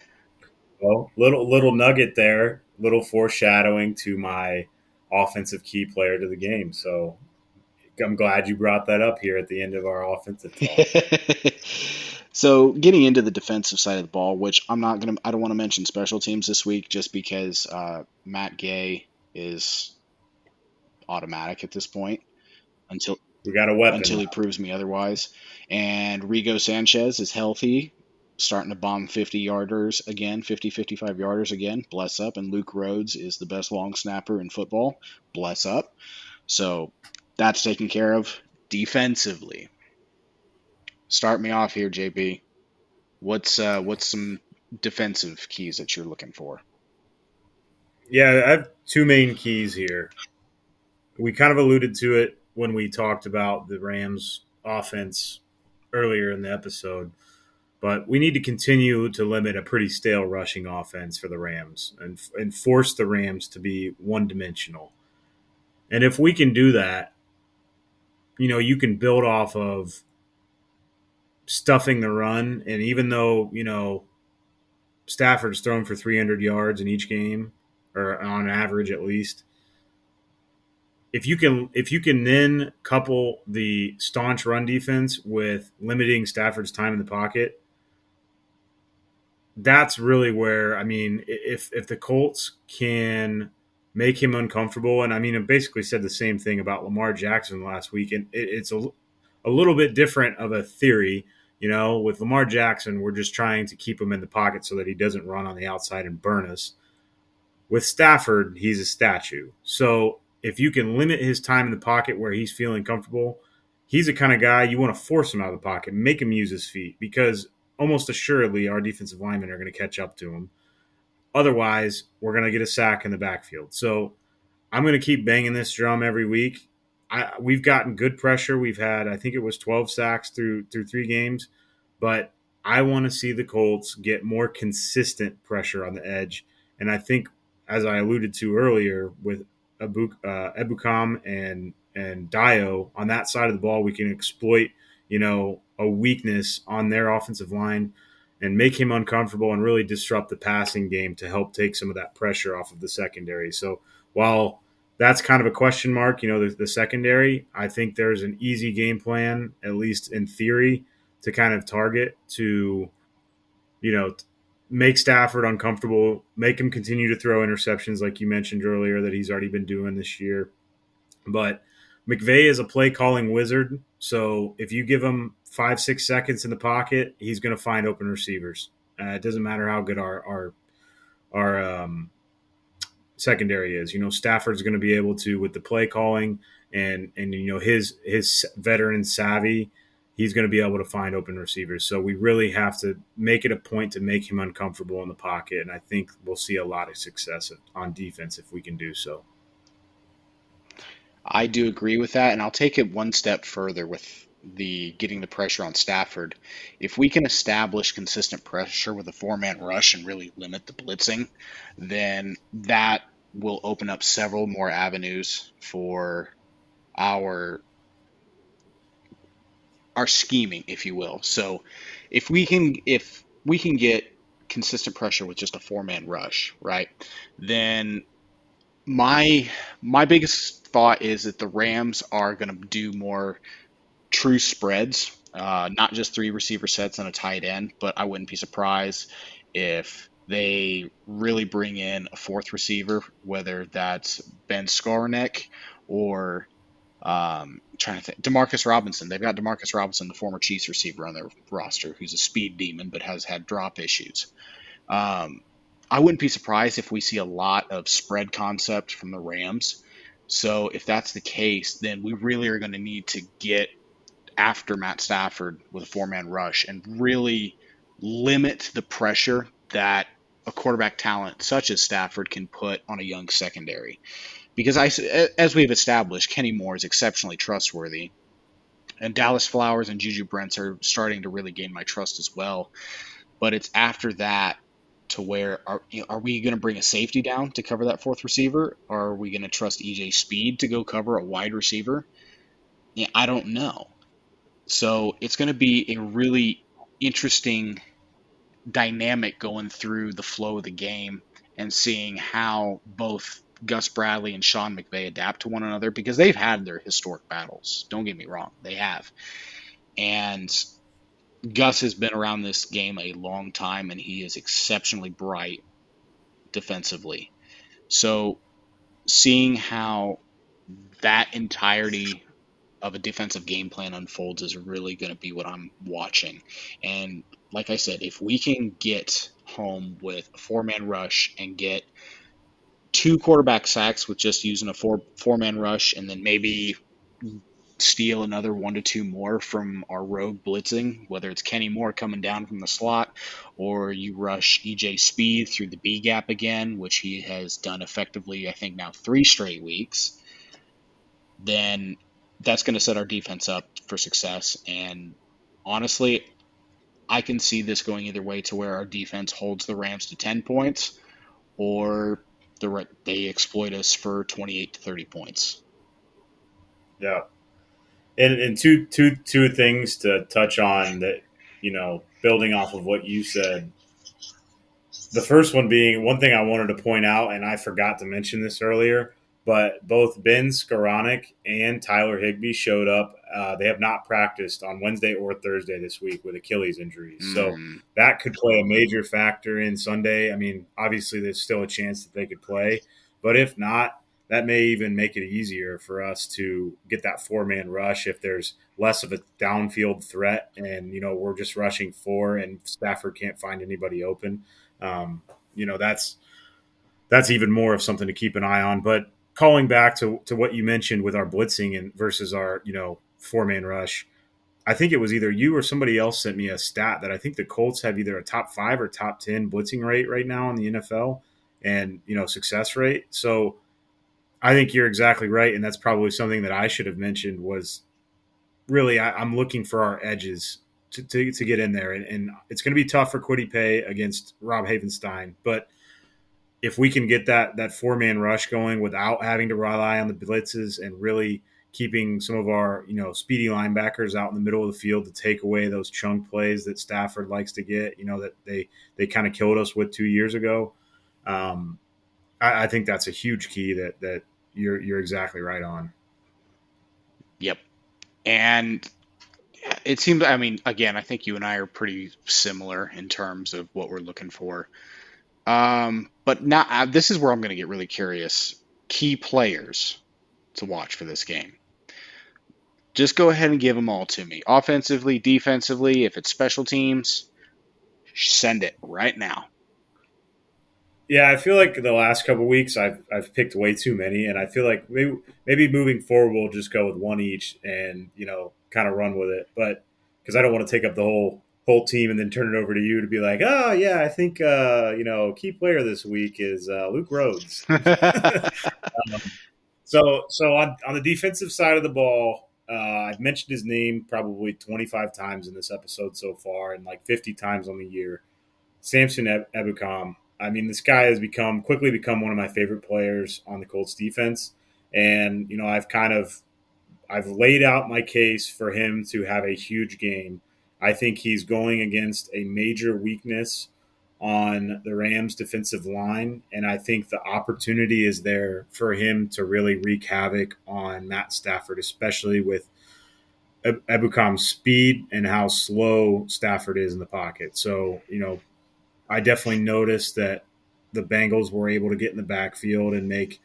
Well, little nugget there, little foreshadowing to my offensive key player to the game. So I'm glad you brought that up here at the end of our offensive talk. so getting into the defensive side of the ball, which I don't want to mention special teams this week just because Matt Gay is automatic at this point until We got a weapon until he now. proves me otherwise. And Rigo Sanchez is healthy, starting to bomb 50 yarders again, 50, 55 yarders again. Bless up. And Luke Rhodes is the best long snapper in football. Bless up. So that's taken care of defensively. Start me off here, JB. What's some defensive keys that you're looking for? Yeah, I have two main keys here. We kind of alluded to it when we talked about the Rams offense earlier in the episode, but we need to continue to limit a pretty stale rushing offense for the Rams and force the Rams to be one dimensional. And if we can do that, you can build off of stuffing the run. And even though, Stafford's thrown for 300 yards in each game, or on average at least, if you can then couple the staunch run defense with limiting Stafford's time in the pocket, that's really where, I mean, if the Colts can make him uncomfortable, and I mean, I basically said the same thing about Lamar Jackson last week, and it's a little bit different of a theory. With Lamar Jackson, we're just trying to keep him in the pocket so that he doesn't run on the outside and burn us. With Stafford, he's a statue. So if you can limit his time in the pocket where he's feeling comfortable, he's the kind of guy you want to force him out of the pocket, make him use his feet, because almost assuredly our defensive linemen are going to catch up to him. Otherwise, we're going to get a sack in the backfield. So I'm going to keep banging this drum every week. We've gotten good pressure. We've had, I think it was 12 sacks through 3 games, but I want to see the Colts get more consistent pressure on the edge. And I think, as I alluded to earlier, with Ebukam and Dio on that side of the ball, we can exploit a weakness on their offensive line and make him uncomfortable and really disrupt the passing game to help take some of that pressure off of the secondary. So while that's kind of a question mark, the secondary, I think there's an easy game plan, at least in theory, to kind of target to, you know, make Stafford uncomfortable, make him continue to throw interceptions like you mentioned earlier that he's already been doing this year. But McVay is a play calling wizard. So if you give him 5-6 seconds in the pocket, he's going to find open receivers. It doesn't matter how good our secondary is. Stafford's going to be able to, with the play calling and his veteran savvy, he's going to be able to find open receivers. So we really have to make it a point to make him uncomfortable in the pocket, and I think we'll see a lot of success on defense if we can do so. I do agree with that, and I'll take it one step further with the getting the pressure on Stafford. If we can establish consistent pressure with a four-man rush and really limit the blitzing, then that will open up several more avenues for our our scheming, if you will. So if we can get consistent pressure with just a four-man rush, right? Then my biggest thought is that the Rams are going to do more true spreads, not just three receiver sets and a tight end, but I wouldn't be surprised if they really bring in a fourth receiver, whether that's Ben Skarnek or trying to think, Demarcus Robinson. They've got Demarcus Robinson, the former Chiefs receiver, on their roster, who's a speed demon but has had drop issues. Um, I wouldn't be surprised if we see a lot of spread concept from the Rams. So if that's the case, then we really are going to need to get after Matt Stafford with a four-man rush and really limit the pressure that a quarterback talent such as Stafford can put on a young secondary. Because as we've established, Kenny Moore is exceptionally trustworthy, and Dallas Flowers and Juju Brents are starting to really gain my trust as well. But it's after that to where are we going to bring a safety down to cover that fourth receiver? Or are we going to trust EJ Speed to go cover a wide receiver? Yeah, I don't know. So it's going to be a really interesting dynamic going through the flow of the game and seeing how both Gus Bradley and Sean McVay adapt to one another because they've had their historic battles. Don't get me wrong, they have. And Gus has been around this game a long time and he is exceptionally bright defensively. So seeing how that entirety of a defensive game plan unfolds is really going to be what I'm watching. And like I said, if we can get home with a four-man rush and get two quarterback sacks with just using a four-man rush, and then maybe steal another one to two more from our rogue blitzing, whether it's Kenny Moore coming down from the slot or you rush EJ Speed through the B gap again, which he has done effectively, I think now 3 straight weeks, then that's going to set our defense up for success. And honestly, I can see this going either way to where our defense holds the Rams to 10 points or they exploit us for 28 to 30 points. Yeah. And two things to touch on that, building off of what you said. The first one being one thing I wanted to point out, and I forgot to mention this earlier, but both Ben Skoranek and Tyler Higbee showed up. They have not practiced on Wednesday or Thursday this week with Achilles injuries. So Mm, that could play a major factor in Sunday. I mean, obviously, there's still a chance that they could play. But if not, that may even make it easier for us to get that four-man rush if there's less of a downfield threat and, we're just rushing four and Stafford can't find anybody open. Um, that's even more of something to keep an eye on. But calling back to what you mentioned with our blitzing and versus our four-man rush, I think it was either you or somebody else sent me a stat that I think the Colts have either a top 5 or top 10 blitzing rate right now in the NFL, and success rate. So I think you're exactly right, and that's probably something that I should have mentioned was really I'm looking for our edges to get in there, and it's going to be tough for Quiddy Pay against Rob Havenstein, but if we can get that four-man rush going without having to rely on the blitzes and really keeping some of our speedy linebackers out in the middle of the field to take away those chunk plays that Stafford likes to get, that they kind of killed us with 2 years ago. Um, I think that's a huge key that you're exactly right on. yep. And it seems, I mean, again, I think you and I are pretty similar in terms of what we're looking for. But now this is where I'm going to get really curious. Key players to watch for this game. Just go ahead and give them all to me. Offensively, defensively, if it's special teams, send it right now. Yeah, I feel like the last couple of weeks I've picked way too many, and I feel like maybe moving forward we'll just go with one each and kind of run with it. But because I don't want to take up the whole team and then turn it over to you to be like, oh yeah, I think key player this week is Luke Rhodes. So on the defensive side of the ball, I've mentioned his name probably 25 times in this episode so far, and like 50 times on the year. Samson Ebukam. I mean, this guy has quickly become one of my favorite players on the Colts defense, and I've laid out my case for him to have a huge game. I think he's going against a major weakness on the Rams' defensive line, and I think the opportunity is there for him to really wreak havoc on Matt Stafford, especially with Ebukam's speed and how slow Stafford is in the pocket. So, I definitely noticed that the Bengals were able to get in the backfield and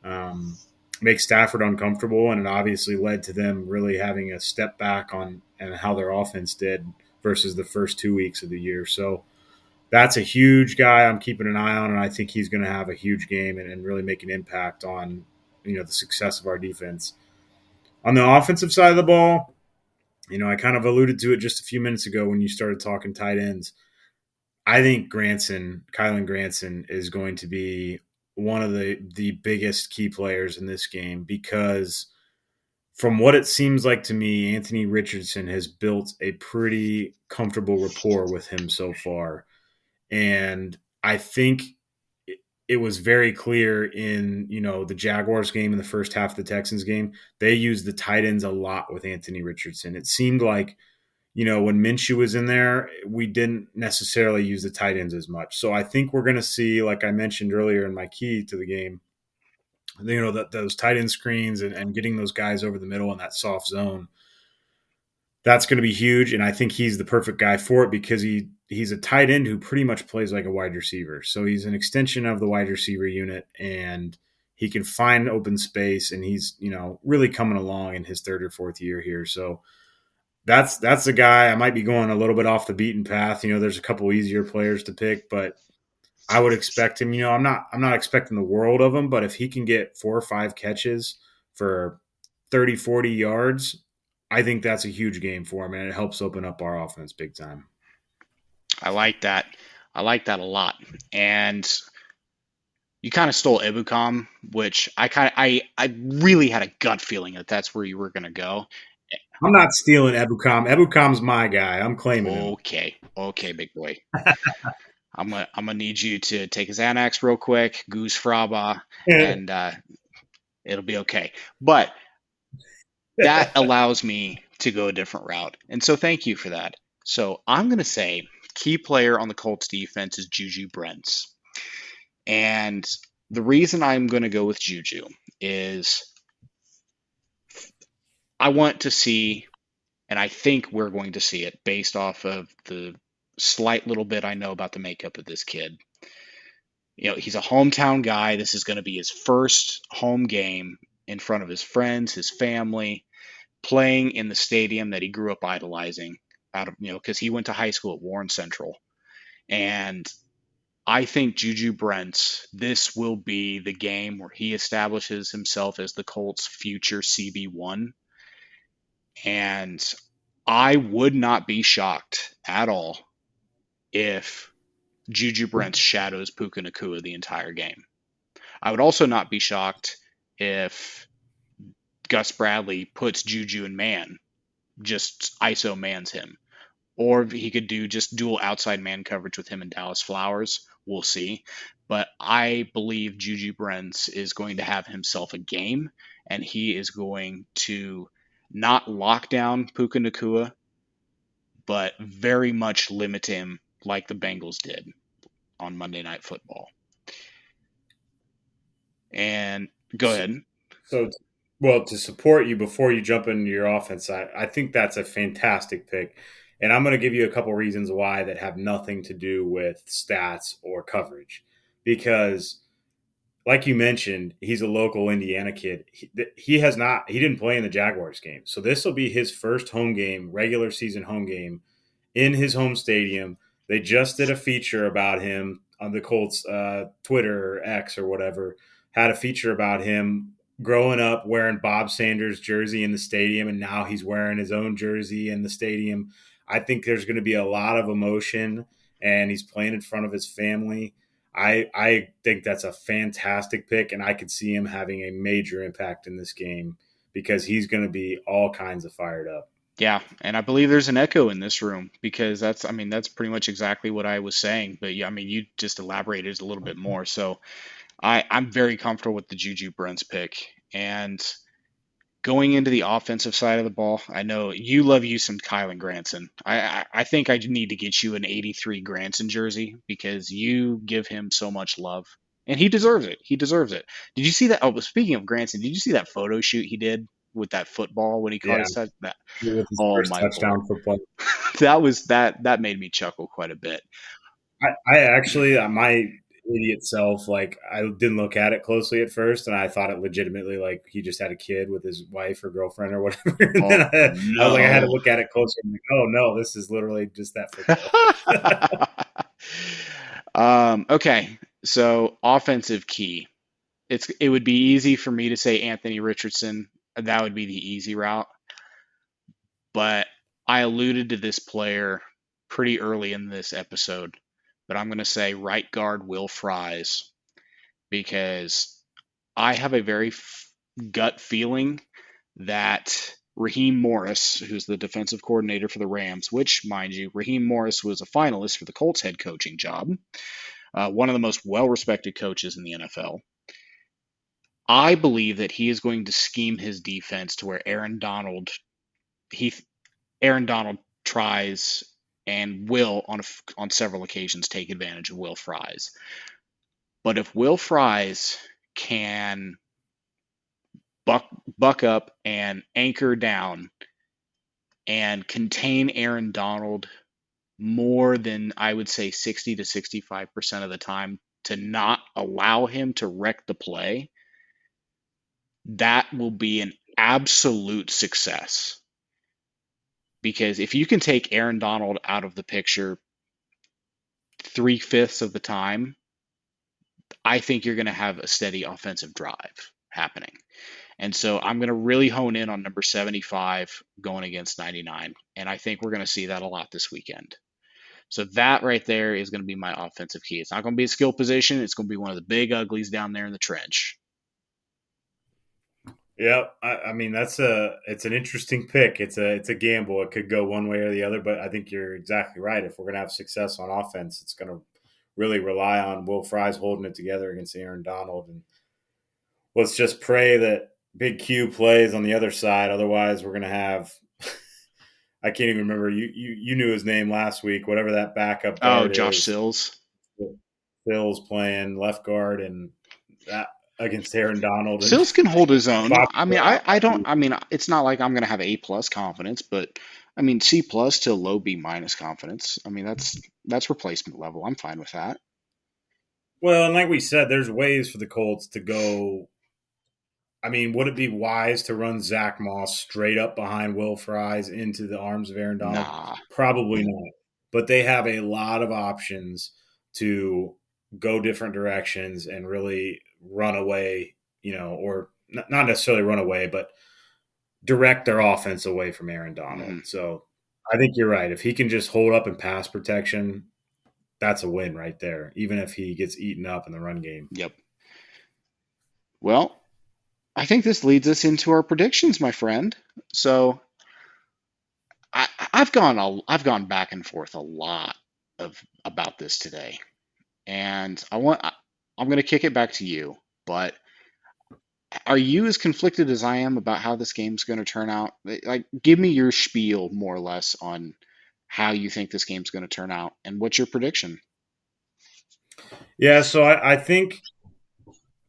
um, make Stafford uncomfortable, and it obviously led to them really having a step back on and how their offense did versus the first 2 weeks of the year. So that's a huge guy I'm keeping an eye on, and I think he's going to have a huge game and really make an impact on the success of our defense. On the offensive side of the ball, I kind of alluded to it just a few minutes ago when you started talking tight ends. I think Kylan Granson, is going to be one of the biggest key players in this game because from what it seems like to me, Anthony Richardson has built a pretty comfortable rapport with him so far. And I think it was very clear in, the Jaguars game and the first half of the Texans game. They used the tight ends a lot with Anthony Richardson. It seemed like when Minshew was in there, we didn't necessarily use the tight ends as much. So I think we're going to see, like I mentioned earlier in my key to the game, those tight end screens and getting those guys over the middle in that soft zone. That's going to be huge, and I think he's the perfect guy for it because he's a tight end who pretty much plays like a wide receiver. So he's an extension of the wide receiver unit, and he can find open space, and he's really coming along in his third or fourth year here. So that's the guy. I might be going a little bit off the beaten path. There's a couple easier players to pick, but I would expect him. I'm not expecting the world of him, but if he can get 4 or 5 catches for 30, 40 yards, I think that's a huge game for him, and it helps open up our offense big time. I like that. I like that a lot. And you kind of stole Ibukam, which I really had a gut feeling that that's where you were going to go. I'm not stealing Ebukam. Ebukam's my guy. I'm claiming him. Okay, okay, big boy. I'm gonna need you to take his Xanax real quick, Goose Fraba, and it'll be okay. But that allows me to go a different route, and so thank you for that. So I'm gonna say key player on the Colts defense is Juju Brents, and the reason I'm gonna go with Juju is I want to see, and I think we're going to see it based off of the slight little bit I know about the makeup of this kid. He's a hometown guy. This is going to be his first home game in front of his friends, his family, playing in the stadium that he grew up idolizing because he went to high school at Warren Central. And I think Juju Brents, this will be the game where he establishes himself as the Colts' future CB1. And I would not be shocked at all if Juju Brents shadows Puka Nacua the entire game. I would also not be shocked if Gus Bradley puts Juju in man, just ISO mans him. Or he could do just dual outside man coverage with him and Dallas Flowers. We'll see. But I believe Juju Brents is going to have himself a game, and he is going to not lock down Puka Nacua, but very much limit him like the Bengals did on Monday Night Football. And go ahead. So, well, to support you before you jump into your offense, I think that's a fantastic pick. And I'm going to give you a couple reasons why that have nothing to do with stats or coverage. Because, like you mentioned, he's a local Indiana kid. He didn't play in the Jaguars game. So this will be his first home game, regular season home game in his home stadium. They just did a feature about him on the Colts Twitter or X or whatever, had a feature about him growing up wearing Bob Sanders' jersey in the stadium, and now he's wearing his own jersey in the stadium. I think there's going to be a lot of emotion, and he's playing in front of his family. I think that's a fantastic pick, and I could see him having a major impact in this game because he's going to be all kinds of fired up. Yeah, and I believe there's an echo in this room because that's pretty much exactly what I was saying. But yeah, you just elaborated a little bit more. So I'm very comfortable with the Juju Brents pick. And going into the offensive side of the ball, I know you love you some Kylan Granson. I think I need to get you an 83 Granson jersey because you give him so much love. And he deserves it. He deserves it. Did you see that? Oh, speaking of Granson, did you see that photo shoot he did? with that football when he caught Yeah, his touch. That, with his oh first my lord, touchdown football. that made me chuckle quite a bit. I actually, my idiot self, like I didn't look at it closely at first, and I thought it legitimately like he just had a kid with his wife or girlfriend or whatever. And then Oh I was like, I had to no. look at it closer. I'm like, oh no, this is literally just that football. Okay, so offensive key. It would be easy for me to say Anthony Richardson. That would be the easy route. But I alluded to this player pretty early in this episode. But I'm going to say right guard Will Fries because I have a very gut feeling that Raheem Morris, who's the defensive coordinator for the Rams, which, mind you, Raheem Morris was a finalist for the Colts head coaching job, one of the most well respected coaches in the NFL. I believe that he is going to scheme his defense to where he Aaron Donald tries and will on several occasions take advantage of Will Fries. But if Will Fries can buck up and anchor down and contain Aaron Donald more than I would say 60 to 65% of the time to not allow him to wreck the play, that will be an absolute success. Because if you can take Aaron Donald out of the picture 3/5 of the time, I think you're going to have a steady offensive drive happening. And so I'm going to really hone in on number 75 going against 99. And I think we're going to see that a lot this weekend. So that right there is going to be my offensive key. It's not going to be a skill position. It's going to be one of the big uglies down there in the trench. Yeah, I mean it's an interesting pick. It's a gamble. It could go one way or the other, but I think you're exactly right. If we're gonna have success on offense, it's gonna really rely on Will Fries holding it together against Aaron Donald, and let's just pray that Big Q plays on the other side. Otherwise, we're gonna have I can't even remember. You knew his name last week. Whatever that backup Oh, guard Josh is, Sills. Phil's playing left guard, and that against Aaron Donald and Sills can hold his own. Bobby. I mean, I don't. I mean, it's not like I'm going to have A plus confidence, but I mean C plus to low B minus confidence. I mean, that's replacement level. I'm fine with that. Well, and like we said, there's ways for the Colts to go. I mean, would it be wise to run Zach Moss straight up behind Will Fries into the arms of Aaron Donald? Nah. Probably not. But they have a lot of options to go different directions and really run away, or not necessarily run away, but direct their offense away from Aaron Donald. Hmm. So I think you're right. If he can just hold up in pass protection, that's a win right there, even if he gets eaten up in the run game. Yep. Well, I think this leads us into our predictions, my friend. So I've gone back and forth a lot of about this today, and I'm going to kick it back to you. But are you as conflicted as I am about how this game's going to turn out? Like, give me your spiel more or less on how you think this game's going to turn out, and what's your prediction? Yeah, so I think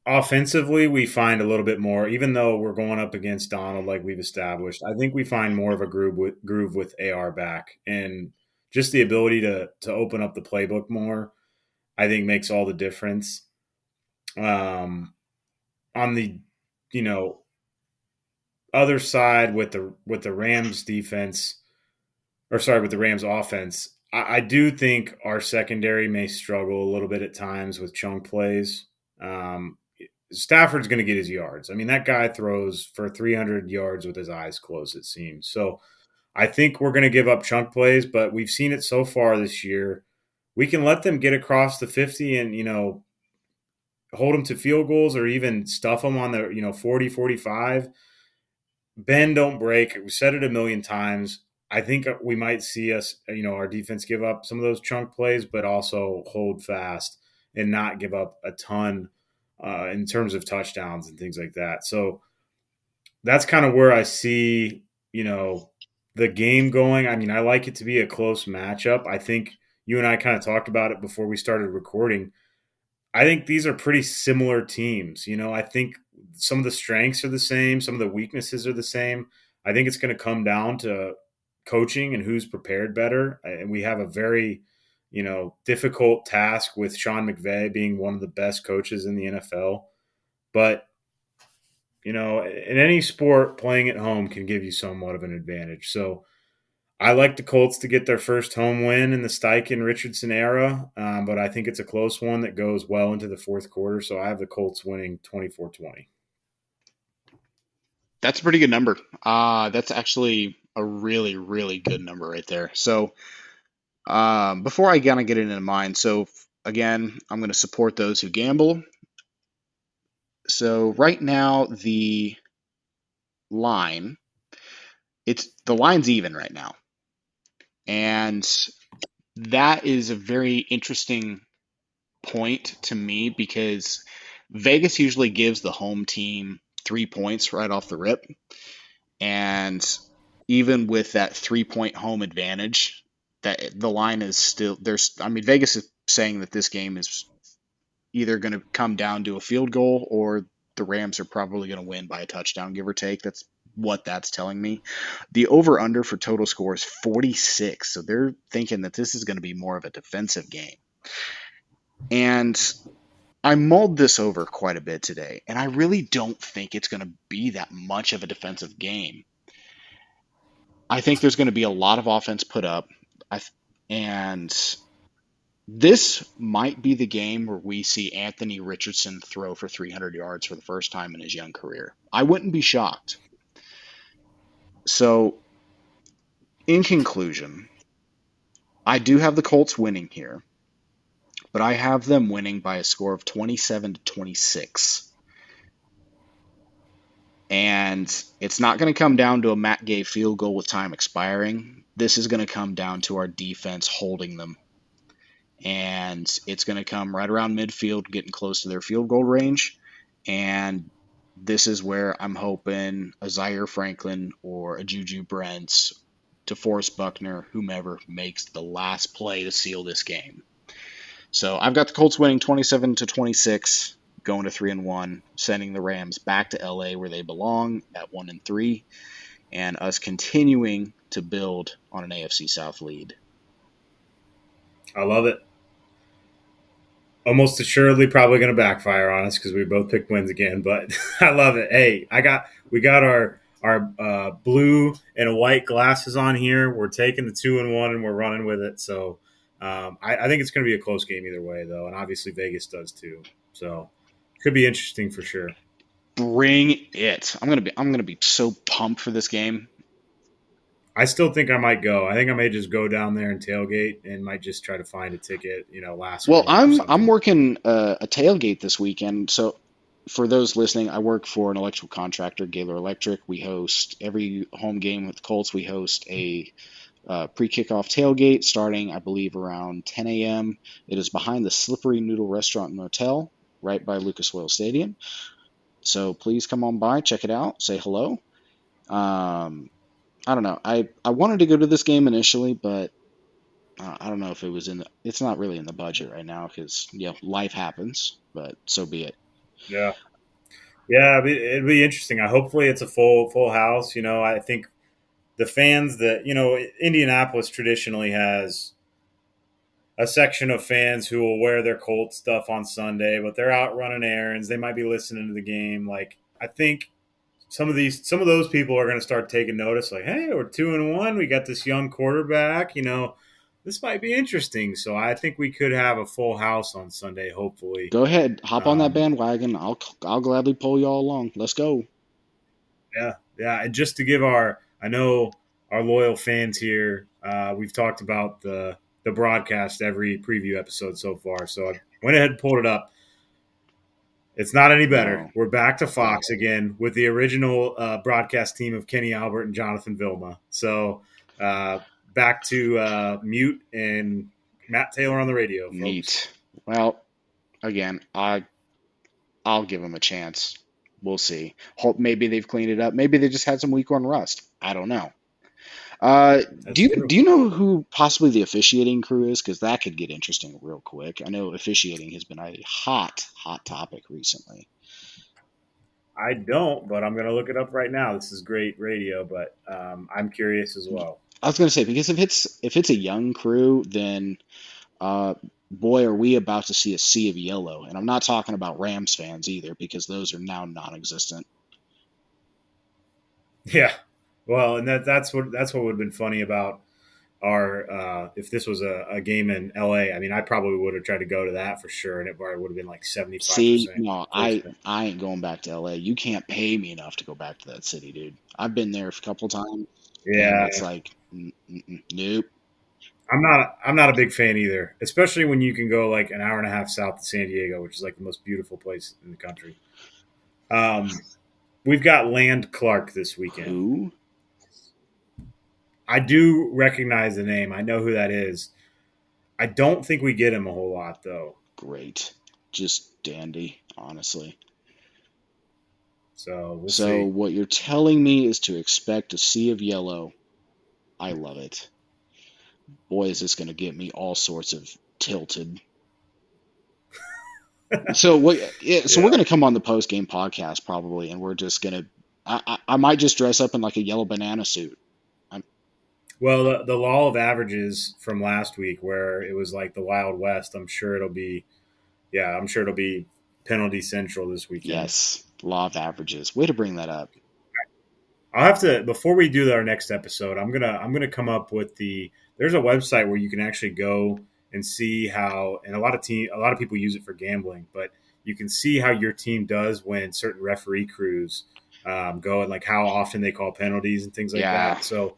offensively, we find a little bit more, even though we're going up against Donald, like we've established. I think we find more of a groove with AR back, and just the ability to open up the playbook more. I think makes all the difference. On the you know other side with the Rams defense, or sorry, with the Rams offense, I do think our secondary may struggle a little bit at times with chunk plays. Um, Stafford's going to get his yards. I mean, that guy throws for 300 yards with his eyes closed, it seems. So I think we're going to give up chunk plays, but we've seen it so far this year. We can let them get across the 50 and, hold them to field goals or even stuff them on the, 40, 45. Bend, don't break. We said it a million times. I think we might see us, our defense give up some of those chunk plays, but also hold fast and not give up a ton in terms of touchdowns and things like that. So that's kind of where I see, the game going. I mean, I like it to be a close matchup. I think you and I kind of talked about it before we started recording. I think these are pretty similar teams. I think some of the strengths are the same, some of the weaknesses are the same. I think it's going to come down to coaching and who's prepared better. And we have a very, difficult task with Sean McVay being one of the best coaches in the NFL. But, in any sport, playing at home can give you somewhat of an advantage. So I like the Colts to get their first home win in the Steichen Richardson era, but I think it's a close one that goes well into the fourth quarter. So I have the Colts winning 24-20. That's a pretty good number. That's actually a really, really good number right there. So, before I kind of get into mine, so again, I'm going to support those who gamble. So right now, line, the line's even right now, and that is a very interesting point to me because Vegas usually gives the home team 3 points right off the rip. And even with that 3 point home advantage, that the line is still there's I mean Vegas is saying that this game is either going to come down to a field goal or the Rams are probably going to win by a touchdown, give or take. That's what that's telling me. The over under for total score is 46. So they're thinking that this is going to be more of a defensive game. And I mulled this over quite a bit today, and I really don't think it's going to be that much of a defensive game. I think there's going to be a lot of offense put up, and this might be the game where we see Anthony Richardson throw for 300 yards for the first time in his young career. I wouldn't be shocked. So, in conclusion, I do have the Colts winning here, but I have them winning by a score of 27-26. And it's not going to come down to a Matt Gay field goal with time expiring. This is going to come down to our defense holding them. And it's going to come right around midfield, getting close to their field goal range. And this is where I'm hoping a Zaire Franklin or a Juju Brents, DeForest Buckner, whomever, makes the last play to seal this game. So I've got the Colts winning 27-26, going to 3-1, sending the Rams back to LA where they belong at 1-3, and us continuing to build on an AFC South lead. I love it. Almost assuredly probably going to backfire on us because we both picked wins again, but I love it. Hey, we got our blue and white glasses on here. We're taking the 2-1 and we're running with it. So I think it's going to be a close game either way, though, and obviously Vegas does too. So could be interesting for sure. Bring it! I'm gonna be so pumped for this game. I still think I might go. I think I may just go down there and tailgate and might just try to find a ticket, last Well, minute or I'm something. working a tailgate this weekend. So for those listening, I work for an electrical contractor, Gaylor Electric. We host every home game with the Colts. We host a pre-kickoff tailgate starting, I believe, around 10 a.m. It is behind the Slippery Noodle Restaurant and Motel, right by Lucas Oil Stadium. So please come on by, check it out, say hello. Um, I don't know. I wanted to go to this game initially, but I don't know if it was it's not really in the budget right now because life happens. But so be it. Yeah. Yeah, it'd be interesting. Hopefully it's a full house. I think the fans that Indianapolis traditionally has a section of fans who will wear their Colts stuff on Sunday, but they're out running errands. They might be listening to the game. Like I think some of those people are going to start taking notice. Like, hey, we're 2-1. We got this young quarterback. This might be interesting. So I think we could have a full house on Sunday. Hopefully. Go ahead, hop on that Um, bandwagon. I'll gladly pull you all along. Let's go. Yeah, yeah. And just to give I know our loyal fans here, we've talked about the broadcast every preview episode so far. So I went ahead and pulled it up. It's not any better. Oh, We're back to Fox again with the original broadcast team of Kenny Albert and Jonathan Vilma. So uh, back to Mute and Matt Taylor on the radio, folks. neat. Well, again, I'll give them a chance. We'll see. Hope maybe they've cleaned it up. Maybe they just had some week one rust. I don't know. Do That's you true. do you know who possibly the officiating crew is? Because that could get interesting real quick. I know officiating has been a hot topic recently. I don't, but I'm going to look it up right now. This is great radio, but I'm curious as well. I was going to say, because if it's a young crew, then uh, boy, are we about to see a sea of yellow. And I'm not talking about Rams fans either, because those are now non-existent. Yeah. Well, and that's what would have been funny about our if this was a game in LA. I mean, I probably would have tried to go to that for sure, and it probably would have been like See, 75% no, full I thing. I ain't going back to LA. You can't pay me enough to go back to that city, dude. I've been there a couple times, and Yeah, it's like, nope. I'm not a big fan either, especially when you can go like an hour and a half south to San Diego, which is like the most beautiful place in the country. Um, we've got Land Clark this weekend. Who? I do recognize the name. I know who that is. I don't think we get him a whole lot though. Great, just dandy, honestly. So we'll So see. what you're telling me is to expect a sea of yellow. I love it. Boy, is this going to get me all sorts of tilted. So what? Yeah, so we're Yeah. going to come on the post game podcast probably, and we're just going to. I might just dress up in like a yellow banana suit. I'm, Well, the law of averages from last week, where it was like the Wild West, I'm sure it'll be. Yeah, I'm sure it'll be penalty central this weekend. yes, law of averages. Way to bring that up. I'll have to before we do our next episode. I'm gonna come up with the. There's a website where you can actually go and see how, and a lot of people use it for gambling, but you can see how your team does when certain referee crews go and like how often they call penalties and things like Yeah. that. So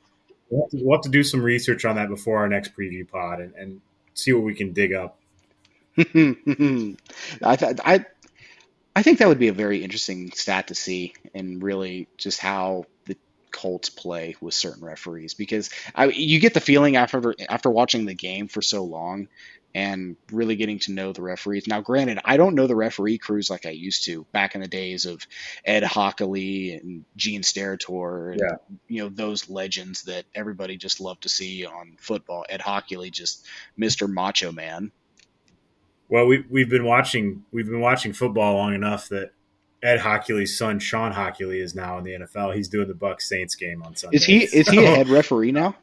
we'll have to do some research on that before our next preview pod and see what we can dig up. I I think that would be a very interesting stat to see, and really just how the Colts play with certain referees, because you get the feeling after watching the game for so long and really getting to know the referees. Now, granted, I don't know the referee crews like I used to back in the days of Ed Hockley and Gene Steratore and Yeah. those legends that everybody just loved to see on football. Ed Hockley, just Mr. Macho Man. Well, we've been watching football long enough that Ed Hockley's son Sean Hockley is now in the NFL. He's doing the Bucks Saints game on Is he Sunday. is he a So head referee now?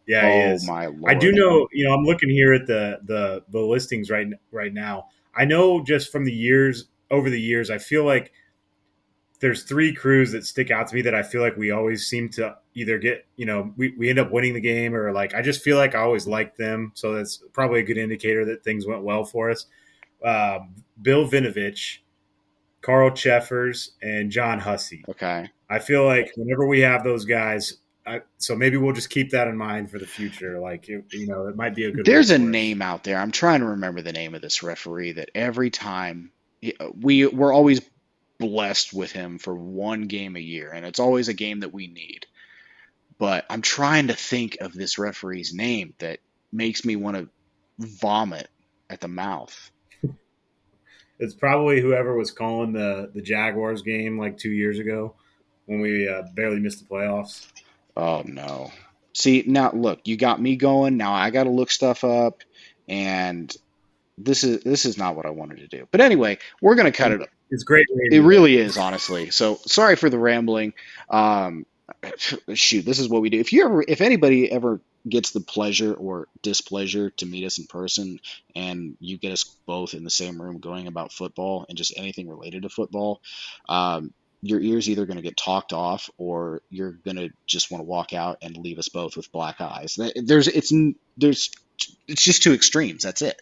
yeah, he Oh is. my I do lord. know. I'm looking here at the listings right now. I know just from the years over the years, I feel like there's three crews that stick out to me that I feel like we always seem to either get, we end up winning the game or like I just feel like I always liked them. So that's probably a good indicator that things went well for us. Bill Vinovich, Carl Cheffers, and John Hussey. Okay. I feel like whenever we have those guys, so maybe we'll just keep that in mind for the future. Like, it might be a good There's look a for us. name out there. I'm trying to remember the name of this referee that every time we're always blessed with him for one game a year, and it's always a game that we need. But I'm trying to think of this referee's name that makes me want to vomit at the mouth. It's probably whoever was calling the Jaguars game like 2 years ago when we barely missed the playoffs. Oh no. See, now look, you got me going. Now I got to look stuff up, and this is not what I wanted to do. But anyway, we're gonna cut it. It's great It radio. really is, honestly. So sorry for the rambling. Um, Shoot, this is what we do. If anybody ever gets the pleasure or displeasure to meet us in person, and you get us both in the same room going about football and just anything related to football, your ears either going to get talked off, or you're going to just want to walk out and leave us both with black eyes. It's just two extremes. That's it.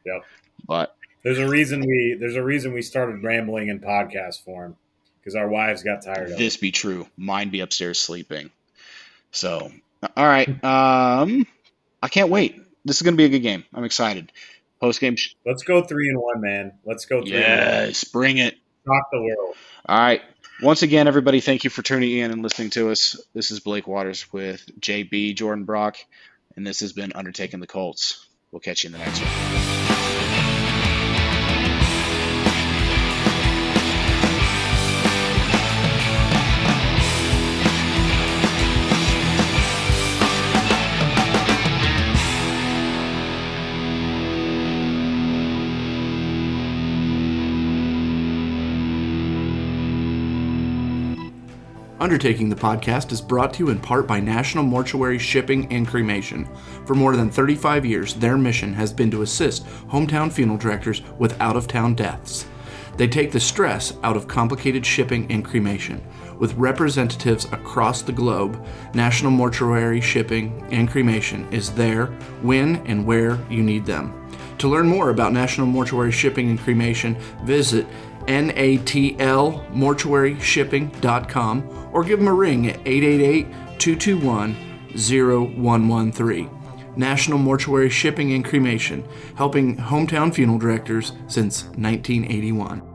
Yep. But There's a reason we started rambling in podcast form because our wives got tired of it. this be true. Mine be upstairs sleeping. So, all right. I can't wait. This is going to be a good game. I'm excited. Post game. Let's go 3-1, man. Let's go 3-1. Yes, bring it. Shock the world. All right. Once again, everybody, thank you for tuning in and listening to us. This is Blake Waters with JB Jordan Brock, and this has been Undertaking the Colts. We'll catch you in the next one. Undertaking the podcast is brought to you in part by National Mortuary Shipping and Cremation. For more than 35 years, their mission has been to assist hometown funeral directors with out-of-town deaths. They take the stress out of complicated shipping and cremation. With representatives across the globe, National Mortuary Shipping and Cremation is there when and where you need them. To learn more about National Mortuary Shipping and Cremation, visit natlmortuaryshipping.com or give them a ring at 888-221-0113. National Mortuary Shipping and Cremation, helping hometown funeral directors since 1981.